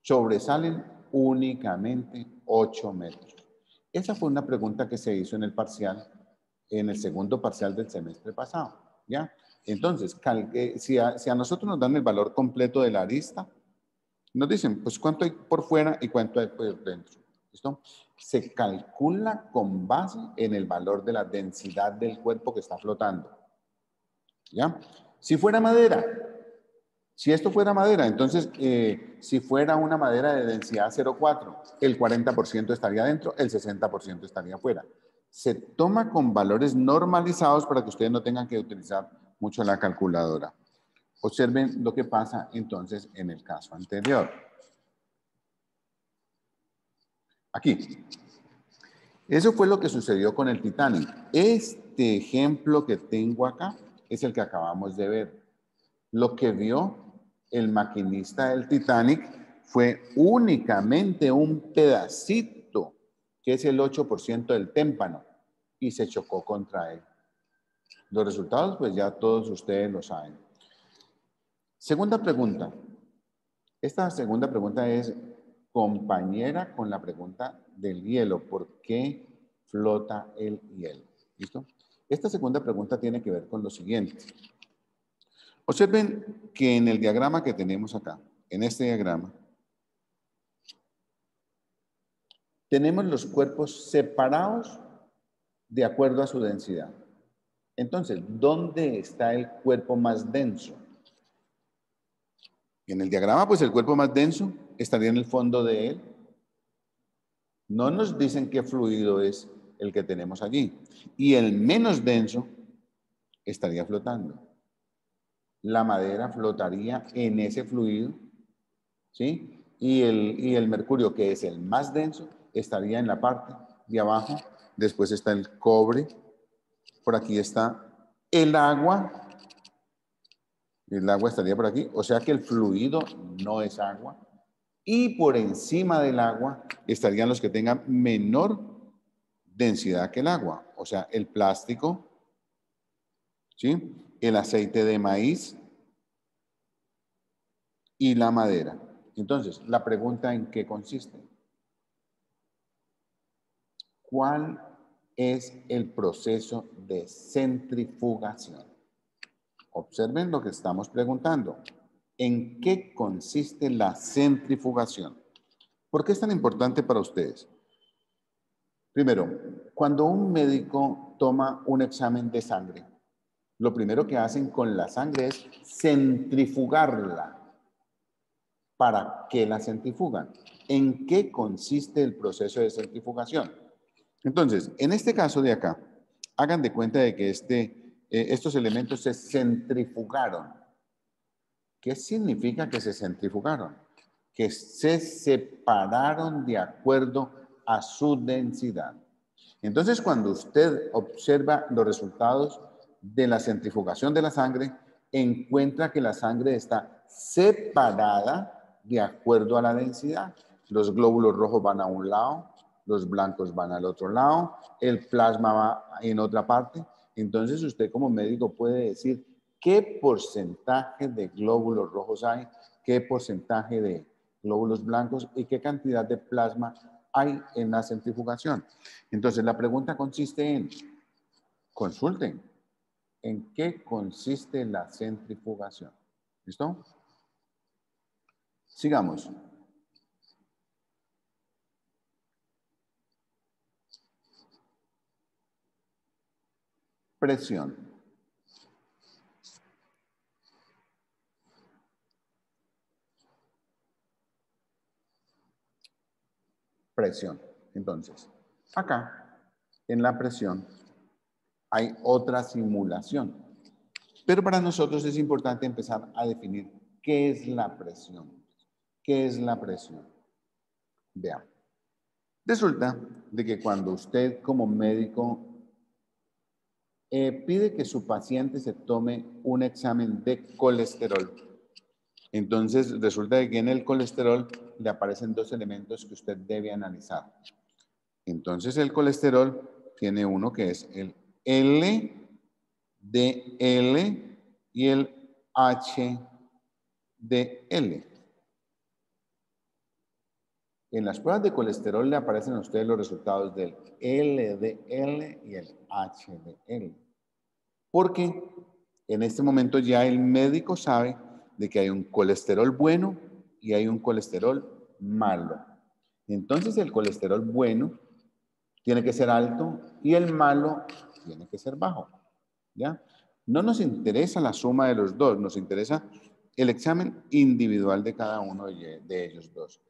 Sobresalen únicamente 8 metros. Esa fue una pregunta que se hizo en el parcial, en el segundo parcial del semestre pasado, ¿ya? Entonces, si a nosotros nos dan el valor completo de la arista, nos dicen, pues, cuánto hay por fuera y cuánto hay por dentro. ¿Listo? Se calcula con base en el valor de la densidad del cuerpo que está flotando. ¿Ya? Si fuera madera, si esto fuera madera, entonces, si fuera una madera de densidad 0,4, el 40% estaría dentro, el 60% estaría afuera. Se toma con valores normalizados para que ustedes no tengan que utilizar mucho la calculadora. Observen lo que pasa entonces en el caso anterior. Aquí. Eso fue lo que sucedió con el Titanic. Este ejemplo que tengo acá es el que acabamos de ver. Lo que vio el maquinista del Titanic fue únicamente un pedacito, que es el 8% del témpano, y se chocó contra él. Los resultados, pues ya todos ustedes lo saben. Segunda pregunta. Esta segunda pregunta es compañera con la pregunta del hielo. ¿Por qué flota el hielo? ¿Listo? Esta segunda pregunta tiene que ver con lo siguiente. Observen que en el diagrama que tenemos acá, en este diagrama, tenemos los cuerpos separados de acuerdo a su densidad. Entonces, ¿dónde está el cuerpo más denso? En el diagrama, pues el cuerpo más denso estaría en el fondo de él. No nos dicen qué fluido es el que tenemos allí. Y el menos denso estaría flotando. La madera flotaría en ese fluido, ¿sí? Y el mercurio, que es el más denso, estaría en la parte de abajo. Después está el cobre. Por aquí está el agua. El agua estaría por aquí. O sea que el fluido no es agua. Y por encima del agua estarían los que tengan menor densidad que el agua. O sea, el plástico, ¿sí? El aceite de maíz y la madera. Entonces, la pregunta en qué consiste. ¿Cuál es el proceso de centrifugación? Observen lo que estamos preguntando. ¿En qué consiste la centrifugación? ¿Por qué es tan importante para ustedes? Primero, cuando un médico toma un examen de sangre, lo primero que hacen con la sangre es centrifugarla. ¿Para qué la centrifugan? ¿En qué consiste el proceso de centrifugación? Entonces, en este caso de acá, hagan de cuenta de que estos elementos se centrifugaron. ¿Qué significa que se centrifugaron? Que se separaron de acuerdo a su densidad. Entonces, cuando usted observa los resultados de la centrifugación de la sangre, encuentra que la sangre está separada de acuerdo a la densidad. Los glóbulos rojos van a un lado, los blancos van al otro lado, el plasma va en otra parte. Entonces, usted como médico puede decir qué porcentaje de glóbulos rojos hay, qué porcentaje de glóbulos blancos y qué cantidad de plasma hay en la centrifugación. Entonces, la pregunta consiste en, consulten, ¿en qué consiste la centrifugación? ¿Listo? Sigamos. Presión. Presión. Entonces, acá, en la presión, hay otra simulación. Pero para nosotros es importante empezar a definir qué es la presión. ¿Qué es la presión? Vean. Resulta de que cuando usted como médico pide que su paciente se tome un examen de colesterol, entonces resulta de que en el colesterol le aparecen dos elementos que usted debe analizar. Entonces el colesterol tiene uno que es el LDL y el HDL. En las pruebas de colesterol le aparecen a ustedes los resultados del LDL y el HDL. Porque en este momento ya el médico sabe de que hay un colesterol bueno y hay un colesterol malo. Entonces el colesterol bueno tiene que ser alto y el malo tiene que ser bajo. ¿Ya? No nos interesa la suma de los dos, nos interesa el examen individual de cada uno de ellos dos.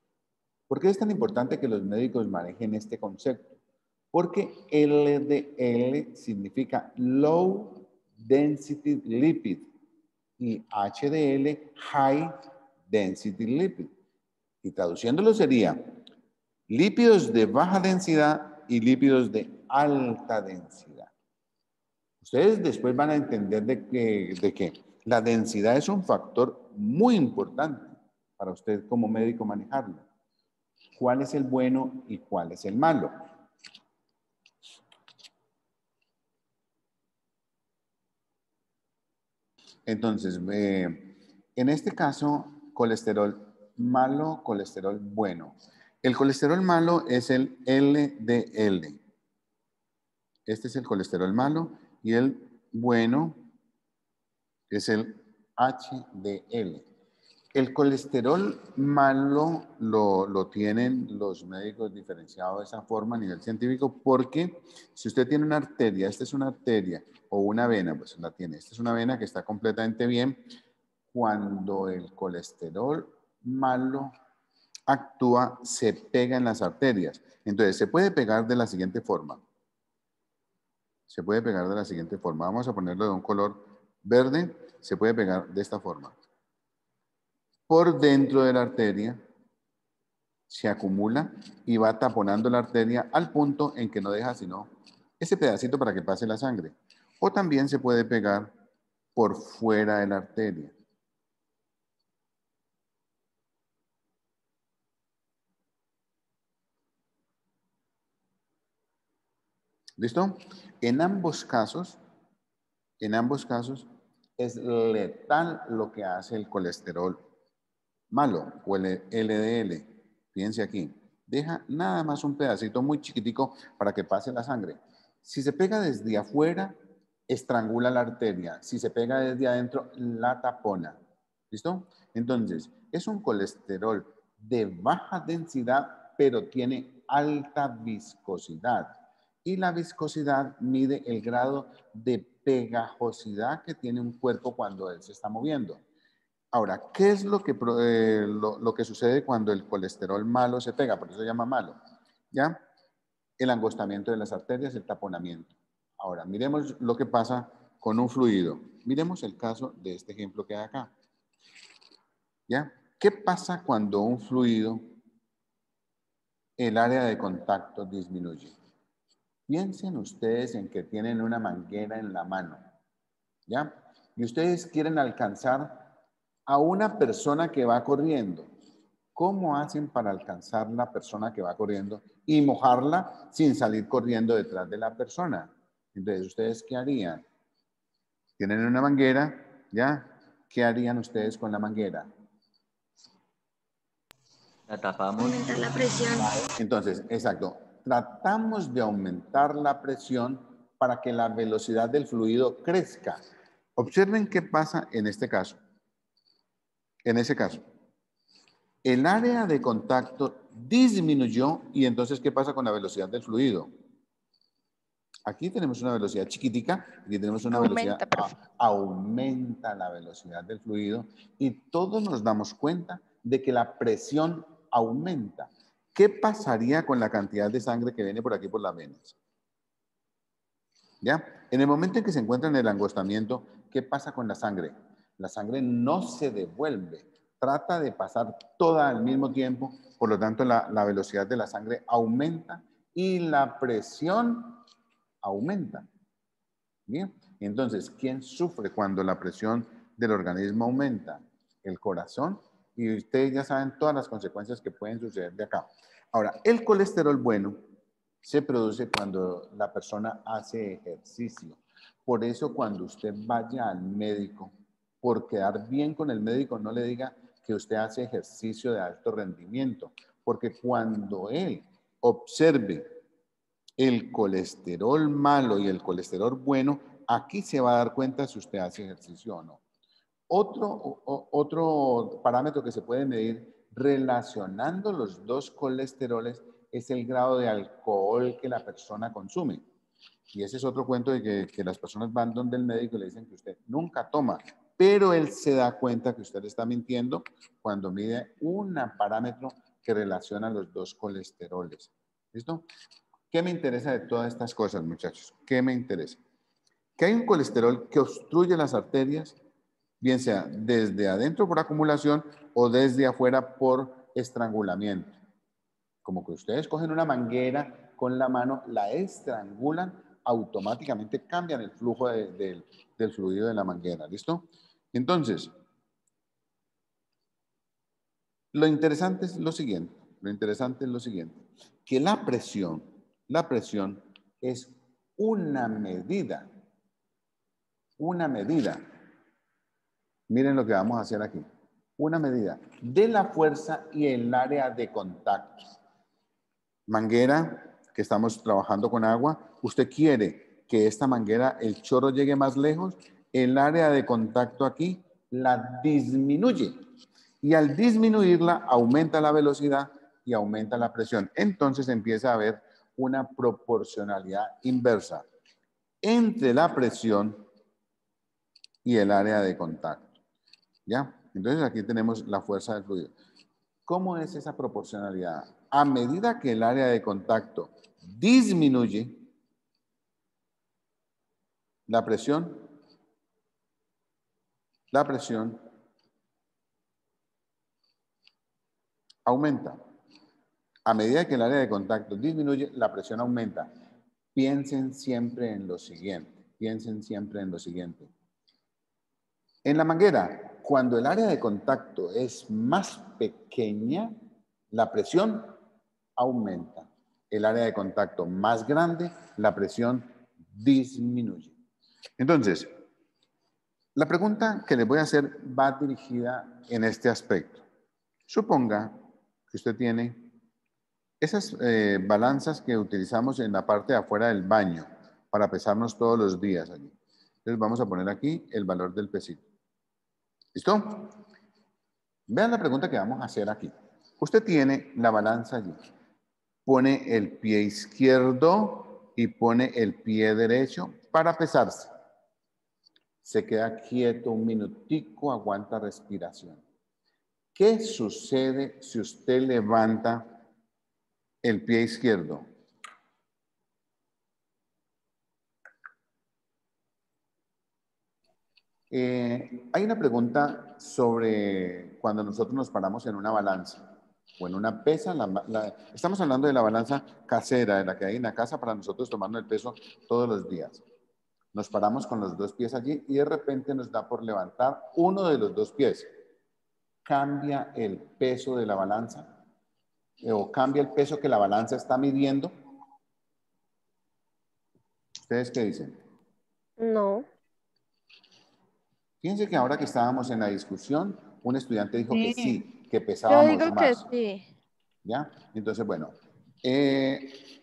¿Por qué es tan importante que los médicos manejen este concepto? Porque LDL significa Low Density Lipid y HDL High Density Lipid. Y traduciéndolo sería lípidos de baja densidad y lípidos de alta densidad. Ustedes después van a entender de que la densidad es un factor muy importante para usted como médico manejarlo. ¿Cuál es el bueno y cuál es el malo? Entonces, en este caso, colesterol malo, colesterol bueno. El colesterol malo es el LDL. Este es el colesterol malo y el bueno es el HDL. El colesterol malo lo tienen los médicos diferenciado de esa forma a nivel científico porque si usted tiene una arteria, esta es una arteria o una vena, pues la tiene. Esta es una vena que está completamente bien. Cuando el colesterol malo actúa, se pega en las arterias. Entonces, se puede pegar de la siguiente forma. Se puede pegar de la siguiente forma. Vamos a ponerlo de un color verde. Se puede pegar de esta forma. Por dentro de la arteria se acumula y va taponando la arteria al punto en que no deja sino ese pedacito para que pase la sangre. O también se puede pegar por fuera de la arteria. ¿Listo? En ambos casos es letal lo que hace el colesterol malo o el LDL. Fíjense aquí. Deja nada más un pedacito muy chiquitico para que pase la sangre. Si se pega desde afuera, estrangula la arteria. Si se pega desde adentro, la tapona. ¿Listo? Entonces, es un colesterol de baja densidad, pero tiene alta viscosidad. Y la viscosidad mide el grado de pegajosidad que tiene un cuerpo cuando él se está moviendo. Ahora, ¿qué es lo que sucede cuando el colesterol malo se pega? Por eso se llama malo. ¿Ya? El angostamiento de las arterias, el taponamiento. Ahora, miremos lo que pasa con un fluido. Miremos el caso de este ejemplo que hay acá. ¿Ya? ¿Qué pasa cuando un fluido, el área de contacto disminuye? Piensen ustedes en que tienen una manguera en la mano. ¿Ya? Y ustedes quieren alcanzar a una persona que va corriendo. ¿Cómo hacen para alcanzar la persona que va corriendo y mojarla sin salir corriendo detrás de la persona? Entonces, ¿ustedes qué harían? Tienen una manguera ¿ya? ¿Qué harían ustedes con la manguera? La tapamos. Aumentar la presión. Entonces, exacto, tratamos de aumentar la presión para que la velocidad del fluido crezca. Observen qué pasa en este caso. En ese caso, el área de contacto disminuyó y entonces, ¿qué pasa con la velocidad del fluido? Aquí tenemos una velocidad chiquitica, aquí tenemos una velocidad, aumenta la velocidad del fluido y todos nos damos cuenta de que la presión aumenta. ¿Qué pasaría con la cantidad de sangre que viene por aquí por las venas? ¿Ya? En el momento en que se encuentra en el angostamiento, ¿qué pasa con la sangre? La sangre no se devuelve, trata de pasar toda al mismo tiempo, por lo tanto la velocidad de la sangre aumenta y la presión aumenta. Bien, entonces, ¿quién sufre cuando la presión del organismo aumenta? El corazón, y ustedes ya saben todas las consecuencias que pueden suceder de acá. Ahora, el colesterol bueno se produce cuando la persona hace ejercicio. Por eso, cuando usted vaya al médico, por quedar bien con el médico, no le diga que usted hace ejercicio de alto rendimiento, porque cuando él observe el colesterol malo y el colesterol bueno, aquí se va a dar cuenta si usted hace ejercicio o no. Otro parámetro que se puede medir relacionando los dos colesteroles es el grado de alcohol que la persona consume. Y ese es otro cuento de que las personas van donde el médico y le dicen que usted nunca toma, pero él se da cuenta que usted está mintiendo cuando mide un parámetro que relaciona los dos colesteroles. ¿Listo? ¿Qué me interesa de todas estas cosas, muchachos? ¿Qué me interesa? Que hay un colesterol que obstruye las arterias, bien sea desde adentro por acumulación o desde afuera por estrangulamiento. Como que ustedes cogen una manguera con la mano, la estrangulan, automáticamente cambian el flujo del fluido de la manguera. ¿Listo? Entonces, lo interesante es lo siguiente. Que la presión es una medida. Miren lo que vamos a hacer aquí. Una medida de la fuerza y el área de contacto. Manguera, que estamos trabajando con agua. Usted quiere que esta manguera, el chorro llegue más lejos. El área de contacto aquí la disminuye. Y al disminuirla, aumenta la velocidad y aumenta la presión. Entonces empieza a haber una proporcionalidad inversa entre la presión y el área de contacto. ¿Ya? Entonces aquí tenemos la fuerza del fluido. ¿Cómo es esa proporcionalidad? A medida que el área de contacto disminuye, la presión aumenta. A medida que el área de contacto disminuye, la presión aumenta. Piensen siempre en lo siguiente. En la manguera, cuando el área de contacto es más pequeña, la presión aumenta. El área de contacto más grande, la presión disminuye. Entonces, la pregunta que les voy a hacer va dirigida en este aspecto. Suponga que usted tiene esas balanzas que utilizamos en la parte de afuera del baño para pesarnos todos los días allí. Entonces vamos a poner aquí el valor del pesito. ¿Listo? Vean la pregunta que vamos a hacer aquí. Usted tiene la balanza allí. Pone el pie izquierdo y pone el pie derecho para pesarse. Se queda quieto un minutico, aguanta respiración. ¿Qué sucede si usted levanta el pie izquierdo? Hay una pregunta sobre cuando nosotros nos paramos en una balanza o en una pesa. Estamos hablando de la balanza casera, de la que hay en la casa para nosotros tomarnos el peso todos los días. Nos paramos con los dos pies allí y de repente nos da por levantar uno de los dos pies. ¿Cambia el peso de la balanza? ¿O cambia el peso que la balanza está midiendo? ¿Ustedes qué dicen? No. Fíjense que ahora que estábamos en la discusión, un estudiante dijo que sí, que Yo pesábamos digo que más. sí. ¿Ya? Entonces, bueno,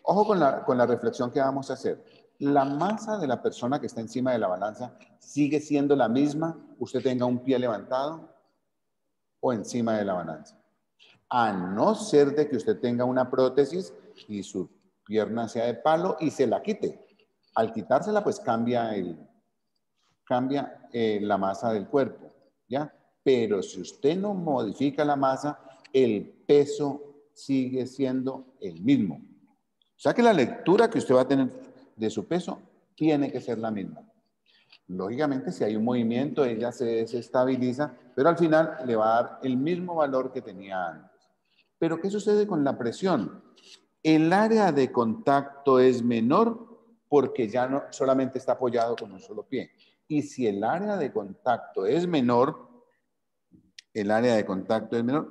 ojo con la reflexión que vamos a hacer. La masa de la persona que está encima de la balanza sigue siendo la misma, usted tenga un pie levantado o encima de la balanza. A no ser de que usted tenga una prótesis y su pierna sea de palo y se la quite. Al quitársela, pues cambia la masa del cuerpo, ¿ya? Pero si usted no modifica la masa, el peso sigue siendo el mismo. O sea que la lectura que usted va a tener de su peso tiene que ser la misma. Lógicamente, si hay un movimiento, ella se desestabiliza, pero al final le va a dar el mismo valor que tenía antes. Pero ¿qué sucede con la presión? El área de contacto es menor porque ya no solamente está apoyado con un solo pie. Y si el área de contacto es menor,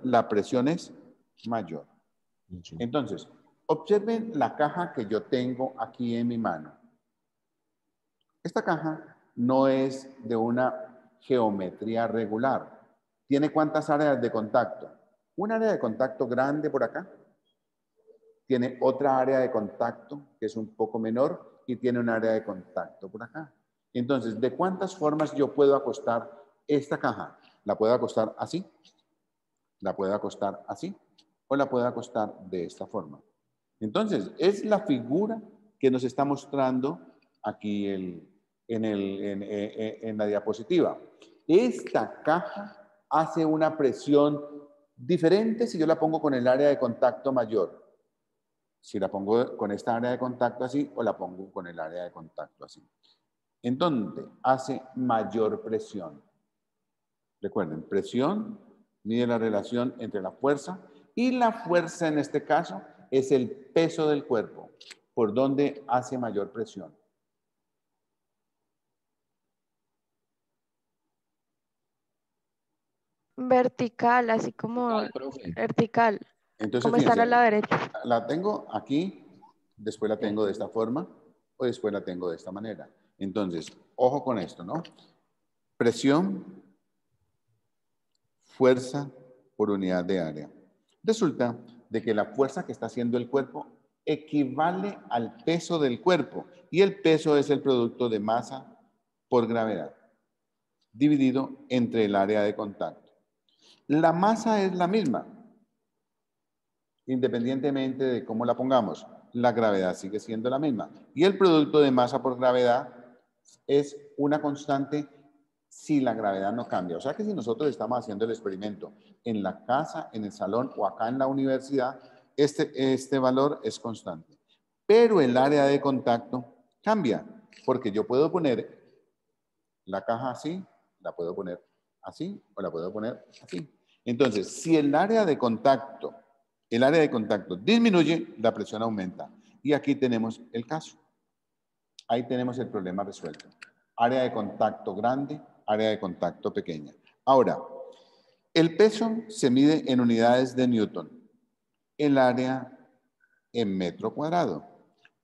la presión es mayor. Entonces, observen la caja que yo tengo aquí en mi mano. Esta caja no es de una geometría regular. ¿Tiene cuántas áreas de contacto? Un área de contacto grande por acá. Tiene otra área de contacto que es un poco menor y tiene un área de contacto por acá. Entonces, ¿de cuántas formas yo puedo acostar esta caja? ¿La puedo acostar así? ¿La puedo acostar así? ¿O la puedo acostar de esta forma? Entonces, es la figura que nos está mostrando aquí en la diapositiva. Esta caja hace una presión diferente si yo la pongo con el área de contacto mayor. Si la pongo con esta área de contacto así o la pongo con el área de contacto así. ¿En dónde hace mayor presión? Recuerden, presión mide la relación entre la fuerza y la fuerza en este caso es el peso del cuerpo. ¿Por dónde hace mayor presión? Vertical, así como vertical. Entonces, Como están a fíjense, la derecha. la tengo aquí, después la tengo de esta forma o después la tengo de esta manera. Entonces, ojo con esto, ¿no? Presión, fuerza por unidad de área. Resulta de que la fuerza que está haciendo el cuerpo equivale al peso del cuerpo y el peso es el producto de masa por gravedad dividido entre el área de contacto. La masa es la misma, independientemente de cómo la pongamos. La gravedad sigue siendo la misma y el producto de masa por gravedad es una constante si la gravedad no cambia. O sea que si nosotros estamos haciendo el experimento en la casa, en el salón o acá en la universidad, este valor es constante. Pero el área de contacto cambia, porque yo puedo poner la caja así, la puedo poner así o la puedo poner así. Entonces, si el área de contacto disminuye, la presión aumenta. Y aquí tenemos el caso. Ahí tenemos el problema resuelto. Área de contacto grande, área de contacto pequeña. Ahora, el peso se mide en unidades de Newton. El área en metro cuadrado.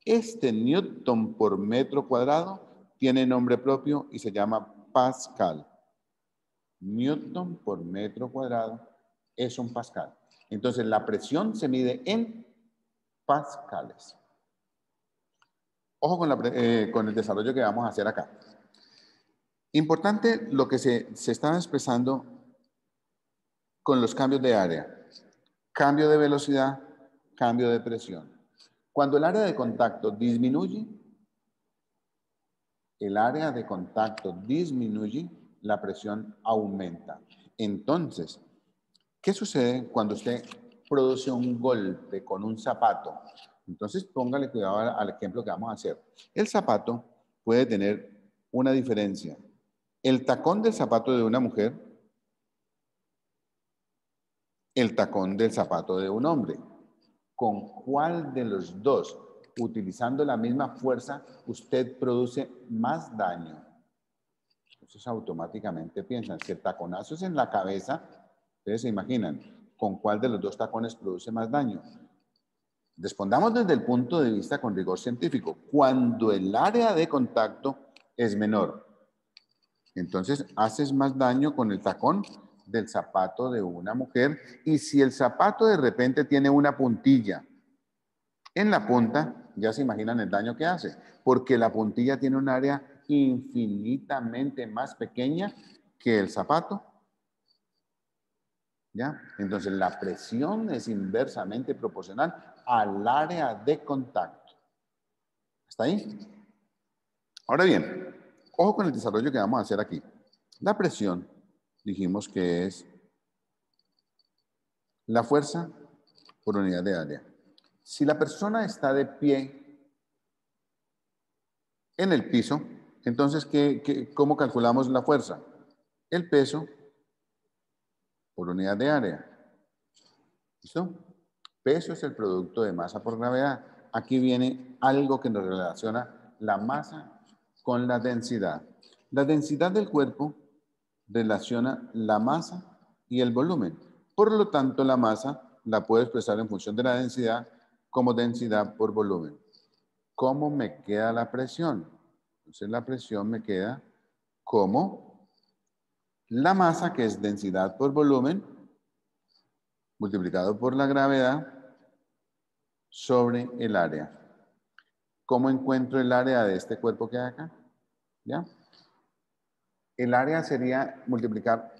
Este Newton por metro cuadrado tiene nombre propio y se llama Pascal. Newton por metro cuadrado es un Pascal. Entonces, la presión se mide en pascales. Ojo con el desarrollo que vamos a hacer acá. Importante lo que se está expresando con los cambios de área. Cambio de velocidad, cambio de presión. Cuando el área de contacto disminuye, la presión aumenta. Entonces, ¿qué sucede cuando usted produce un golpe con un zapato? Entonces, póngale cuidado al ejemplo que vamos a hacer. El zapato puede tener una diferencia. El tacón del zapato de una mujer, el tacón del zapato de un hombre. ¿Con cuál de los dos, utilizando la misma fuerza, usted produce más daño? Entonces, automáticamente piensan, si el taconazo es en la cabeza, ustedes se imaginan, ¿con cuál de los dos tacones produce más daño? Respondamos desde el punto de vista con rigor científico. Cuando el área de contacto es menor. Entonces, haces más daño con el tacón del zapato de una mujer. Y si el zapato de repente tiene una puntilla en la punta, ya se imaginan el daño que hace, porque la puntilla tiene un área infinitamente más pequeña que el zapato. ¿Ya? Entonces, la presión es inversamente proporcional al área de contacto. ¿Está ahí? Ahora bien, ojo con el desarrollo que vamos a hacer aquí. La presión, dijimos que es la fuerza por unidad de área. Si la persona está de pie en el piso, entonces, ¿cómo calculamos la fuerza? El peso por unidad de área. ¿Listo? Peso es el producto de masa por gravedad. Aquí viene algo que nos relaciona la masa con la densidad. La densidad del cuerpo relaciona la masa y el volumen. Por lo tanto, la masa la puedo expresar en función de la densidad como densidad por volumen. ¿Cómo me queda la presión? Entonces, la presión me queda como la masa, que es densidad por volumen, multiplicado por la gravedad sobre el área. ¿Cómo encuentro el área de este cuerpo que hay acá? ¿Ya? El área sería multiplicar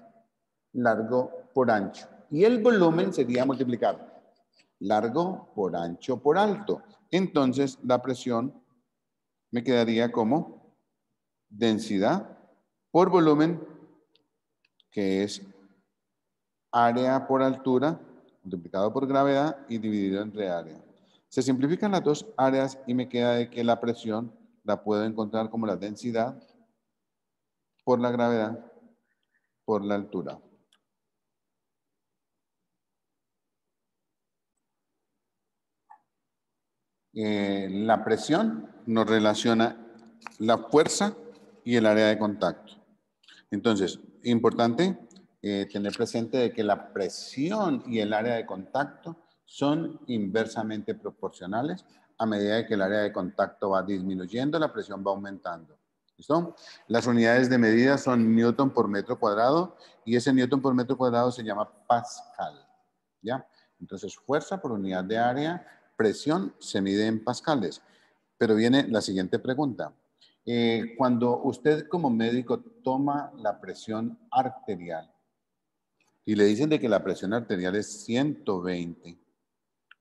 largo por ancho. Y el volumen sería multiplicar largo por ancho por alto. Entonces, la presión me quedaría como densidad por volumen, que es área por altura, multiplicado por gravedad y dividido entre área. Se simplifican las dos áreas y me queda de que la presión la puedo encontrar como la densidad por la gravedad por la altura. La presión nos relaciona la fuerza y el área de contacto. Entonces, importante tener presente de que la presión y el área de contacto son inversamente proporcionales. A medida de que el área de contacto va disminuyendo, la presión va aumentando. ¿Listo? Las unidades de medida son Newton por metro cuadrado y ese Newton por metro cuadrado se llama Pascal. ¿Ya? Entonces, fuerza por unidad de área, presión se mide en pascales. Pero viene la siguiente pregunta. Cuando usted como médico toma la presión arterial y le dicen de que la presión arterial es 120,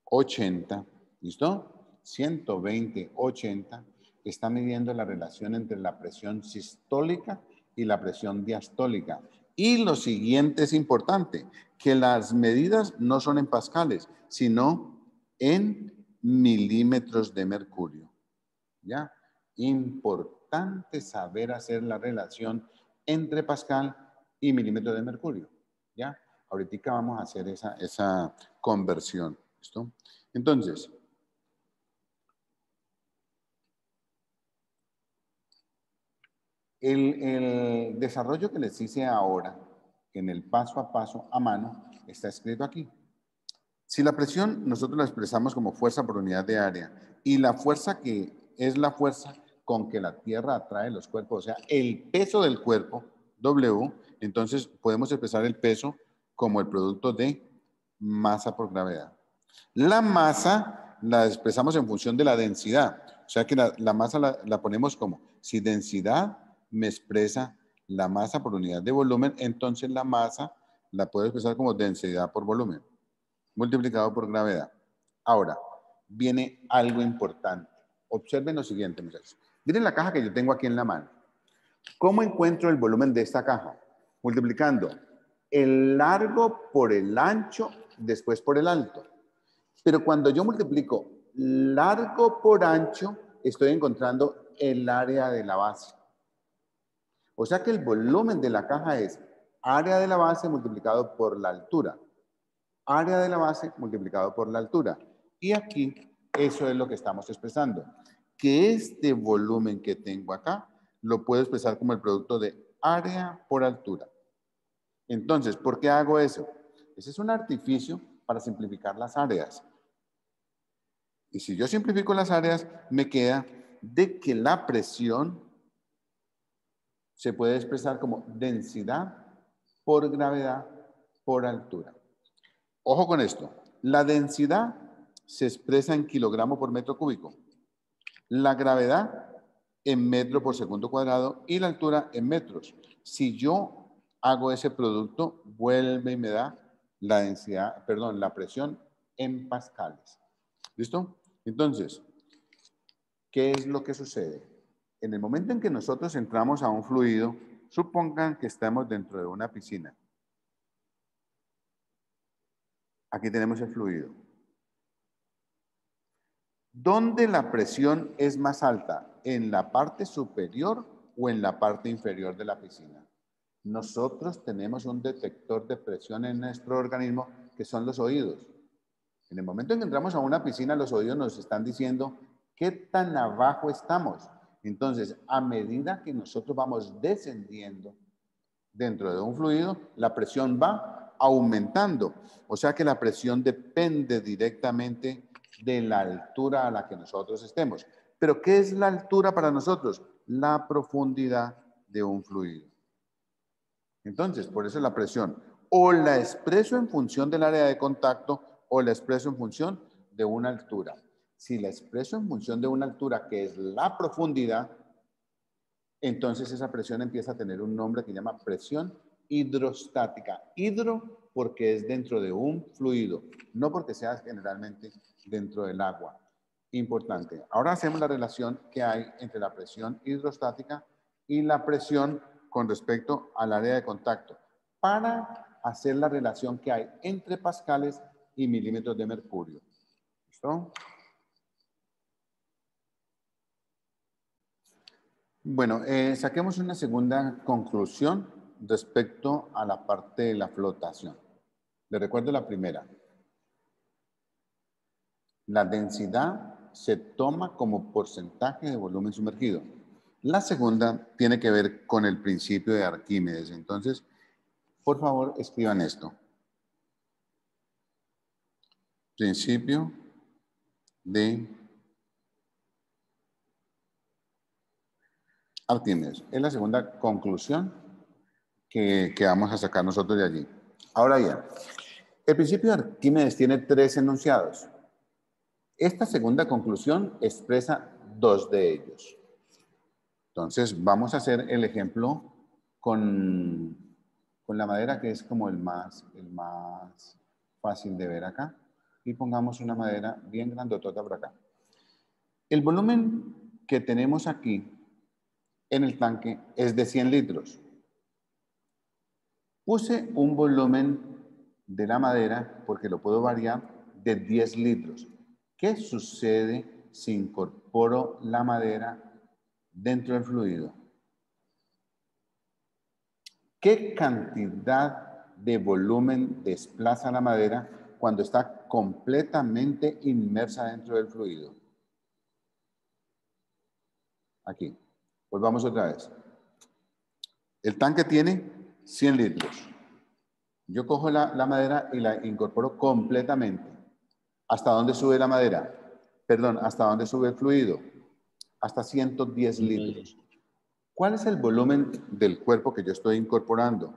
80, ¿listo? 120, 80, está midiendo la relación entre la presión sistólica y la presión diastólica. Y lo siguiente es importante, que las medidas no son en pascales, sino en milímetros de mercurio. ¿Ya? Importante saber hacer la relación entre pascal y milímetro de mercurio. ¿Ya? Ahorita vamos a hacer esa conversión. ¿Listo? Entonces, el desarrollo que les hice ahora, en el paso a paso a mano, está escrito aquí. Si la presión nosotros la expresamos como fuerza por unidad de área y la fuerza que es la fuerza con que la Tierra atrae los cuerpos, o sea, el peso del cuerpo, W, entonces podemos expresar el peso como el producto de masa por gravedad. La masa la expresamos en función de la densidad, o sea que la masa la ponemos como, si densidad me expresa la masa por unidad de volumen, entonces la masa la puedo expresar como densidad por volumen, multiplicado por gravedad. Ahora, viene algo importante. Observen lo siguiente, muchachos. Miren la caja que yo tengo aquí en la mano. ¿Cómo encuentro el volumen de esta caja? Multiplicando el largo por el ancho, después por el alto. Pero cuando yo multiplico largo por ancho, estoy encontrando el área de la base. O sea que el volumen de la caja es área de la base multiplicado por la altura. Área de la base multiplicado por la altura. Y aquí, eso es lo que estamos expresando. Que este volumen que tengo acá, lo puedo expresar como el producto de área por altura. Entonces, ¿por qué hago eso? Ese es un artificio para simplificar las áreas. Y si yo simplifico las áreas, me queda de que la presión se puede expresar como densidad por gravedad por altura. Ojo con esto. La densidad se expresa en kilogramo por metro cúbico. La gravedad en metro por segundo cuadrado y la altura en metros. Si yo hago ese producto, vuelve y me da la densidad, perdón, la presión en pascales. ¿Listo? Entonces, ¿qué es lo que sucede? En el momento en que nosotros entramos a un fluido, supongan que estamos dentro de una piscina. Aquí tenemos el fluido. ¿Dónde la presión es más alta? ¿En la parte superior o en la parte inferior de la piscina? Nosotros tenemos un detector de presión en nuestro organismo que son los oídos. En el momento en que entramos a una piscina, los oídos nos están diciendo qué tan abajo estamos. Entonces, a medida que nosotros vamos descendiendo dentro de un fluido, la presión va aumentando. O sea que la presión depende directamente de la altura a la que nosotros estemos. Pero, ¿qué es la altura para nosotros? La profundidad de un fluido. Entonces, por eso la presión o la expreso en función del área de contacto o la expreso en función de una altura. Si la expreso en función de una altura que es la profundidad, entonces esa presión empieza a tener un nombre que se llama presión hidrostática. Hidro porque es dentro de un fluido, no porque sea generalmente dentro del agua. Importante. Ahora hacemos la relación que hay entre la presión hidrostática y la presión con respecto al área de contacto para hacer la relación que hay entre pascales y milímetros de mercurio. ¿Listo? Bueno, saquemos una segunda conclusión respecto a la parte de la flotación. Les recuerdo la primera. La densidad se toma como porcentaje de volumen sumergido. La segunda tiene que ver con el principio de Arquímedes. Entonces, por favor, escriban esto. Principio de Arquímedes. Es la segunda conclusión que vamos a sacar nosotros de allí. Ahora bien, el principio de Arquímedes tiene 3 enunciados. Esta segunda conclusión expresa 2 de ellos. Entonces, vamos a hacer el ejemplo con la madera, que es como el más fácil de ver acá. Y pongamos una madera bien grandotota por acá. El volumen que tenemos aquí en el tanque es de 100 litros. Puse un volumen de la madera, porque lo puedo variar, de 10 litros. ¿Qué sucede si incorporo la madera dentro del fluido? ¿Qué cantidad de volumen desplaza la madera cuando está completamente inmersa dentro del fluido? Aquí. Volvamos otra vez. El tanque tiene 100 litros. Yo cojo la madera y la incorporo completamente. ¿Hasta dónde sube la madera? Perdón, ¿hasta dónde sube el fluido? Hasta 110 litros. ¿Cuál es el volumen del cuerpo que yo estoy incorporando?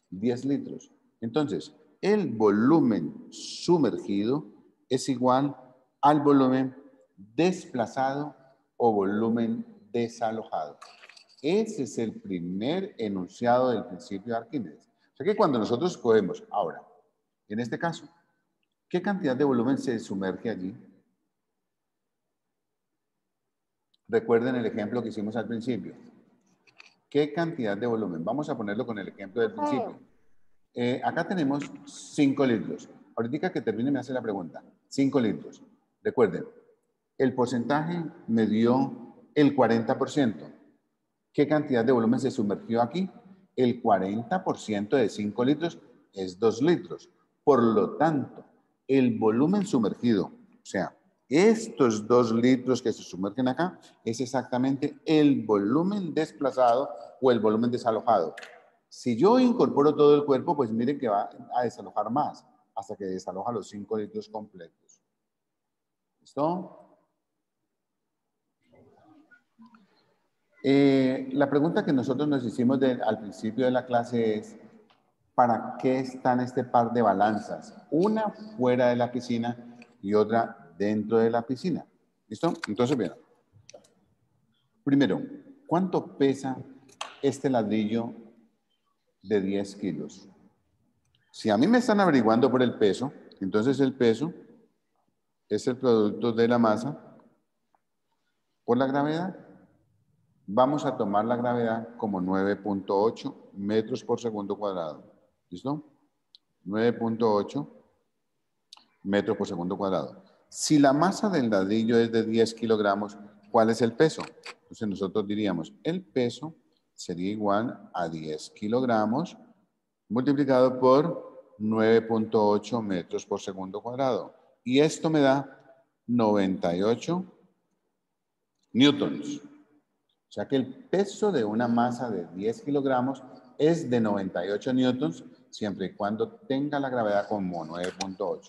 10 litros. Entonces, el volumen sumergido es igual al volumen desplazado o volumen desalojado. Ese es el primer enunciado del principio de Arquímedes. O sea que cuando nosotros cogemos, ahora, en este caso, ¿qué cantidad de volumen se sumerge allí? Recuerden el ejemplo que hicimos al principio. ¿Qué cantidad de volumen? Vamos a ponerlo con el ejemplo del principio. Acá tenemos 5 litros. Ahorita que termine me hace la pregunta. 5 litros. Recuerden, el porcentaje me dio el 40%. ¿Qué cantidad de volumen se sumergió aquí? El 40% de 5 litros es 2 litros. Por lo tanto, el volumen sumergido, o sea, estos 2 litros que se sumergen acá, es exactamente el volumen desplazado o el volumen desalojado. Si yo incorporo todo el cuerpo, pues miren que va a desalojar más, hasta que desaloja los 5 litros completos. ¿Listo? La pregunta que nosotros nos hicimos al principio de la clase es, ¿para qué están este par de balanzas? Una fuera de la piscina y otra dentro de la piscina. ¿Listo? Entonces, vean. Primero, ¿cuánto pesa este ladrillo de 10 kilos? Si a mí me están averiguando por el peso, entonces el peso es el producto de la masa por la gravedad. Vamos a tomar la gravedad como 9.8 metros por segundo cuadrado. ¿Listo? 9.8 metros por segundo cuadrado. Si la masa del ladrillo es de 10 kilogramos, ¿cuál es el peso? Entonces nosotros diríamos, el peso sería igual a 10 kilogramos multiplicado por 9.8 metros por segundo cuadrado. Y esto me da 98 newtons. O sea que el peso de una masa de 10 kilogramos es de 98 newtons, siempre y cuando tenga la gravedad como 9.8. O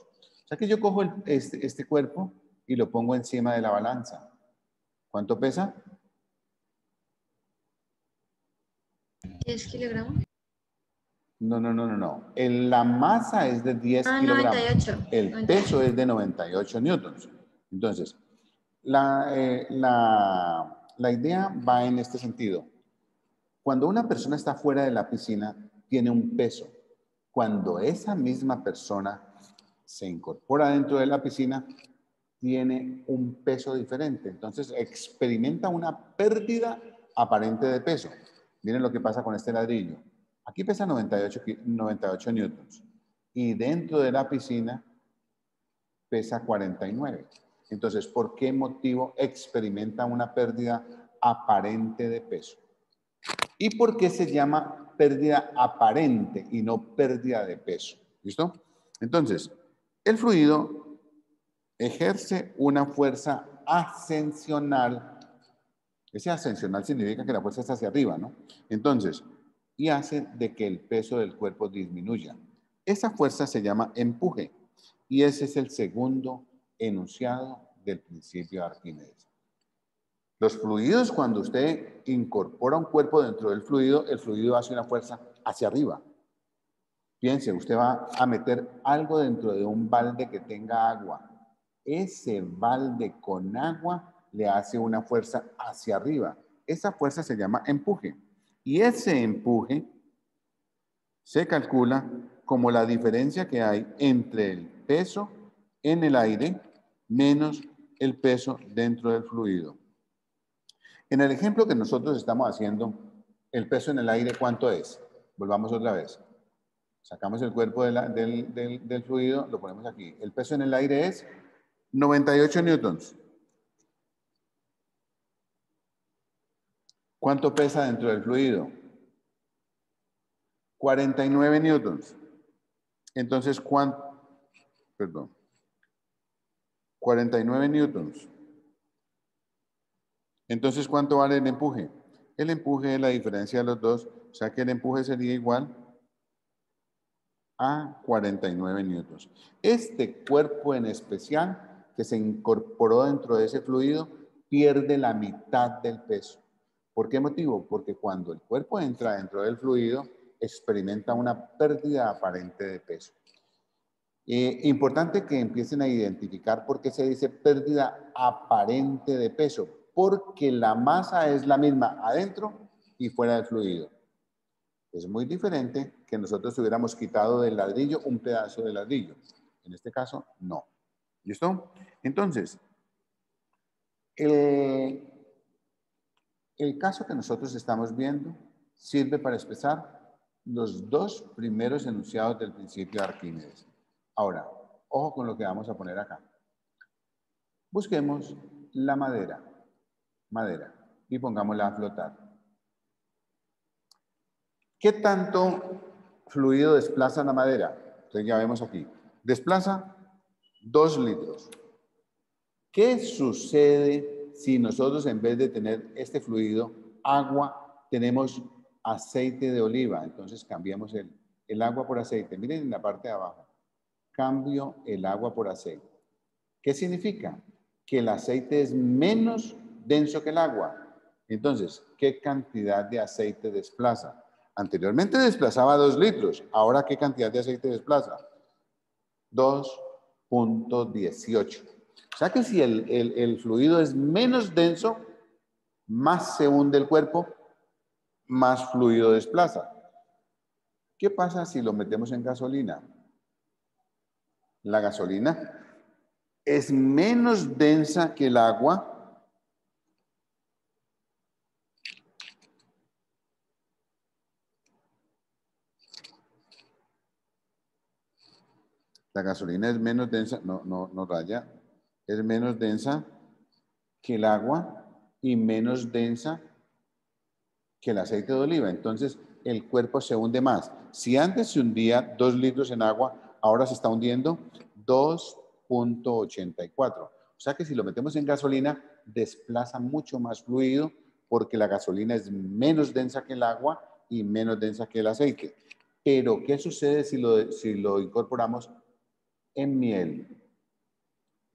sea que yo cojo este cuerpo y lo pongo encima de la balanza. ¿Cuánto pesa? 10 kilogramos. No. La masa es de 10 kilogramos. 98. El peso es de 98 newtons. Entonces, la idea va en este sentido. Cuando una persona está fuera de la piscina, tiene un peso. Cuando esa misma persona se incorpora dentro de la piscina, tiene un peso diferente. Entonces, experimenta una pérdida aparente de peso. Miren lo que pasa con este ladrillo. Aquí pesa 98 newtons. Y dentro de la piscina pesa 49. Entonces, ¿por qué motivo experimenta una pérdida aparente de peso? ¿Y por qué se llama pérdida aparente y no pérdida de peso? ¿Listo? Entonces, el fluido ejerce una fuerza ascensional. Ese ascensional significa que la fuerza está hacia arriba, ¿no? Entonces, y hace de que el peso del cuerpo disminuya. Esa fuerza se llama empuje. Y ese es el segundo enunciado del principio de Arquímedes. Los fluidos, cuando usted incorpora un cuerpo dentro del fluido, el fluido hace una fuerza hacia arriba. Piense, usted va a meter algo dentro de un balde que tenga agua. Ese balde con agua le hace una fuerza hacia arriba. Esa fuerza se llama empuje. Y ese empuje se calcula como la diferencia que hay entre el peso en el aire menos el peso dentro del fluido. En el ejemplo que nosotros estamos haciendo, el peso en el aire, ¿cuánto es? Volvamos otra vez. Sacamos el cuerpo del fluido, lo ponemos aquí. El peso en el aire es 98 newtons. ¿Cuánto pesa dentro del fluido? 49 newtons. Entonces, ¿cuánto? Perdón. 49 newtons. Entonces, ¿cuánto vale el empuje? El empuje es la diferencia de los dos, o sea que el empuje sería igual a 49 newtons. Este cuerpo en especial que se incorporó dentro de ese fluido pierde la mitad del peso. ¿Por qué motivo? Porque cuando el cuerpo entra dentro del fluido, experimenta una pérdida aparente de peso. Importante que empiecen a identificar por qué se dice pérdida aparente de peso. Porque la masa es la misma adentro y fuera del fluido. Es muy diferente que nosotros hubiéramos quitado del ladrillo un pedazo de ladrillo. En este caso, no. ¿Listo? Entonces, el caso que nosotros estamos viendo sirve para expresar los dos primeros enunciados del principio de Arquímedes. Ahora, ojo con lo que vamos a poner acá. Busquemos la madera, y pongámosla a flotar. ¿Qué tanto fluido desplaza la madera? Entonces ya vemos aquí. Desplaza 2 litros. ¿Qué sucede si nosotros en vez de tener este fluido, agua, tenemos aceite de oliva? Entonces cambiamos el agua por aceite. Miren en la parte de abajo. Cambio el agua por aceite. ¿Qué significa? Que el aceite es menos denso que el agua. Entonces, ¿qué cantidad de aceite desplaza? Anteriormente desplazaba 2 litros. Ahora, ¿qué cantidad de aceite desplaza? 2.18. O sea que si el fluido es menos denso, más se hunde el cuerpo, más fluido desplaza. ¿Qué pasa si lo metemos en gasolina? La gasolina es menos densa que el agua. La gasolina es menos densa, no raya, es menos densa que el agua y menos densa que el aceite de oliva. Entonces, el cuerpo se hunde más. Si antes se hundía 2 litros en agua, ahora se está hundiendo 2.84. O sea que si lo metemos en gasolina, desplaza mucho más fluido porque la gasolina es menos densa que el agua y menos densa que el aceite. Pero, ¿qué sucede si lo incorporamos en miel?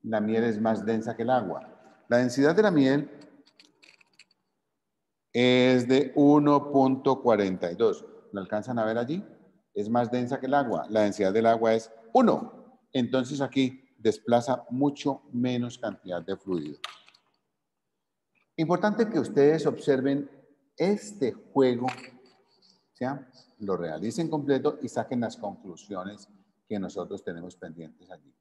La miel es más densa que el agua. La densidad de la miel es de 1.42. ¿Lo alcanzan a ver allí? Es más densa que el agua. La densidad del agua es 1. Entonces aquí desplaza mucho menos cantidad de fluido. Importante que ustedes observen este juego, ¿ya? Lo realicen completo y saquen las conclusiones que nosotros tenemos pendientes allí.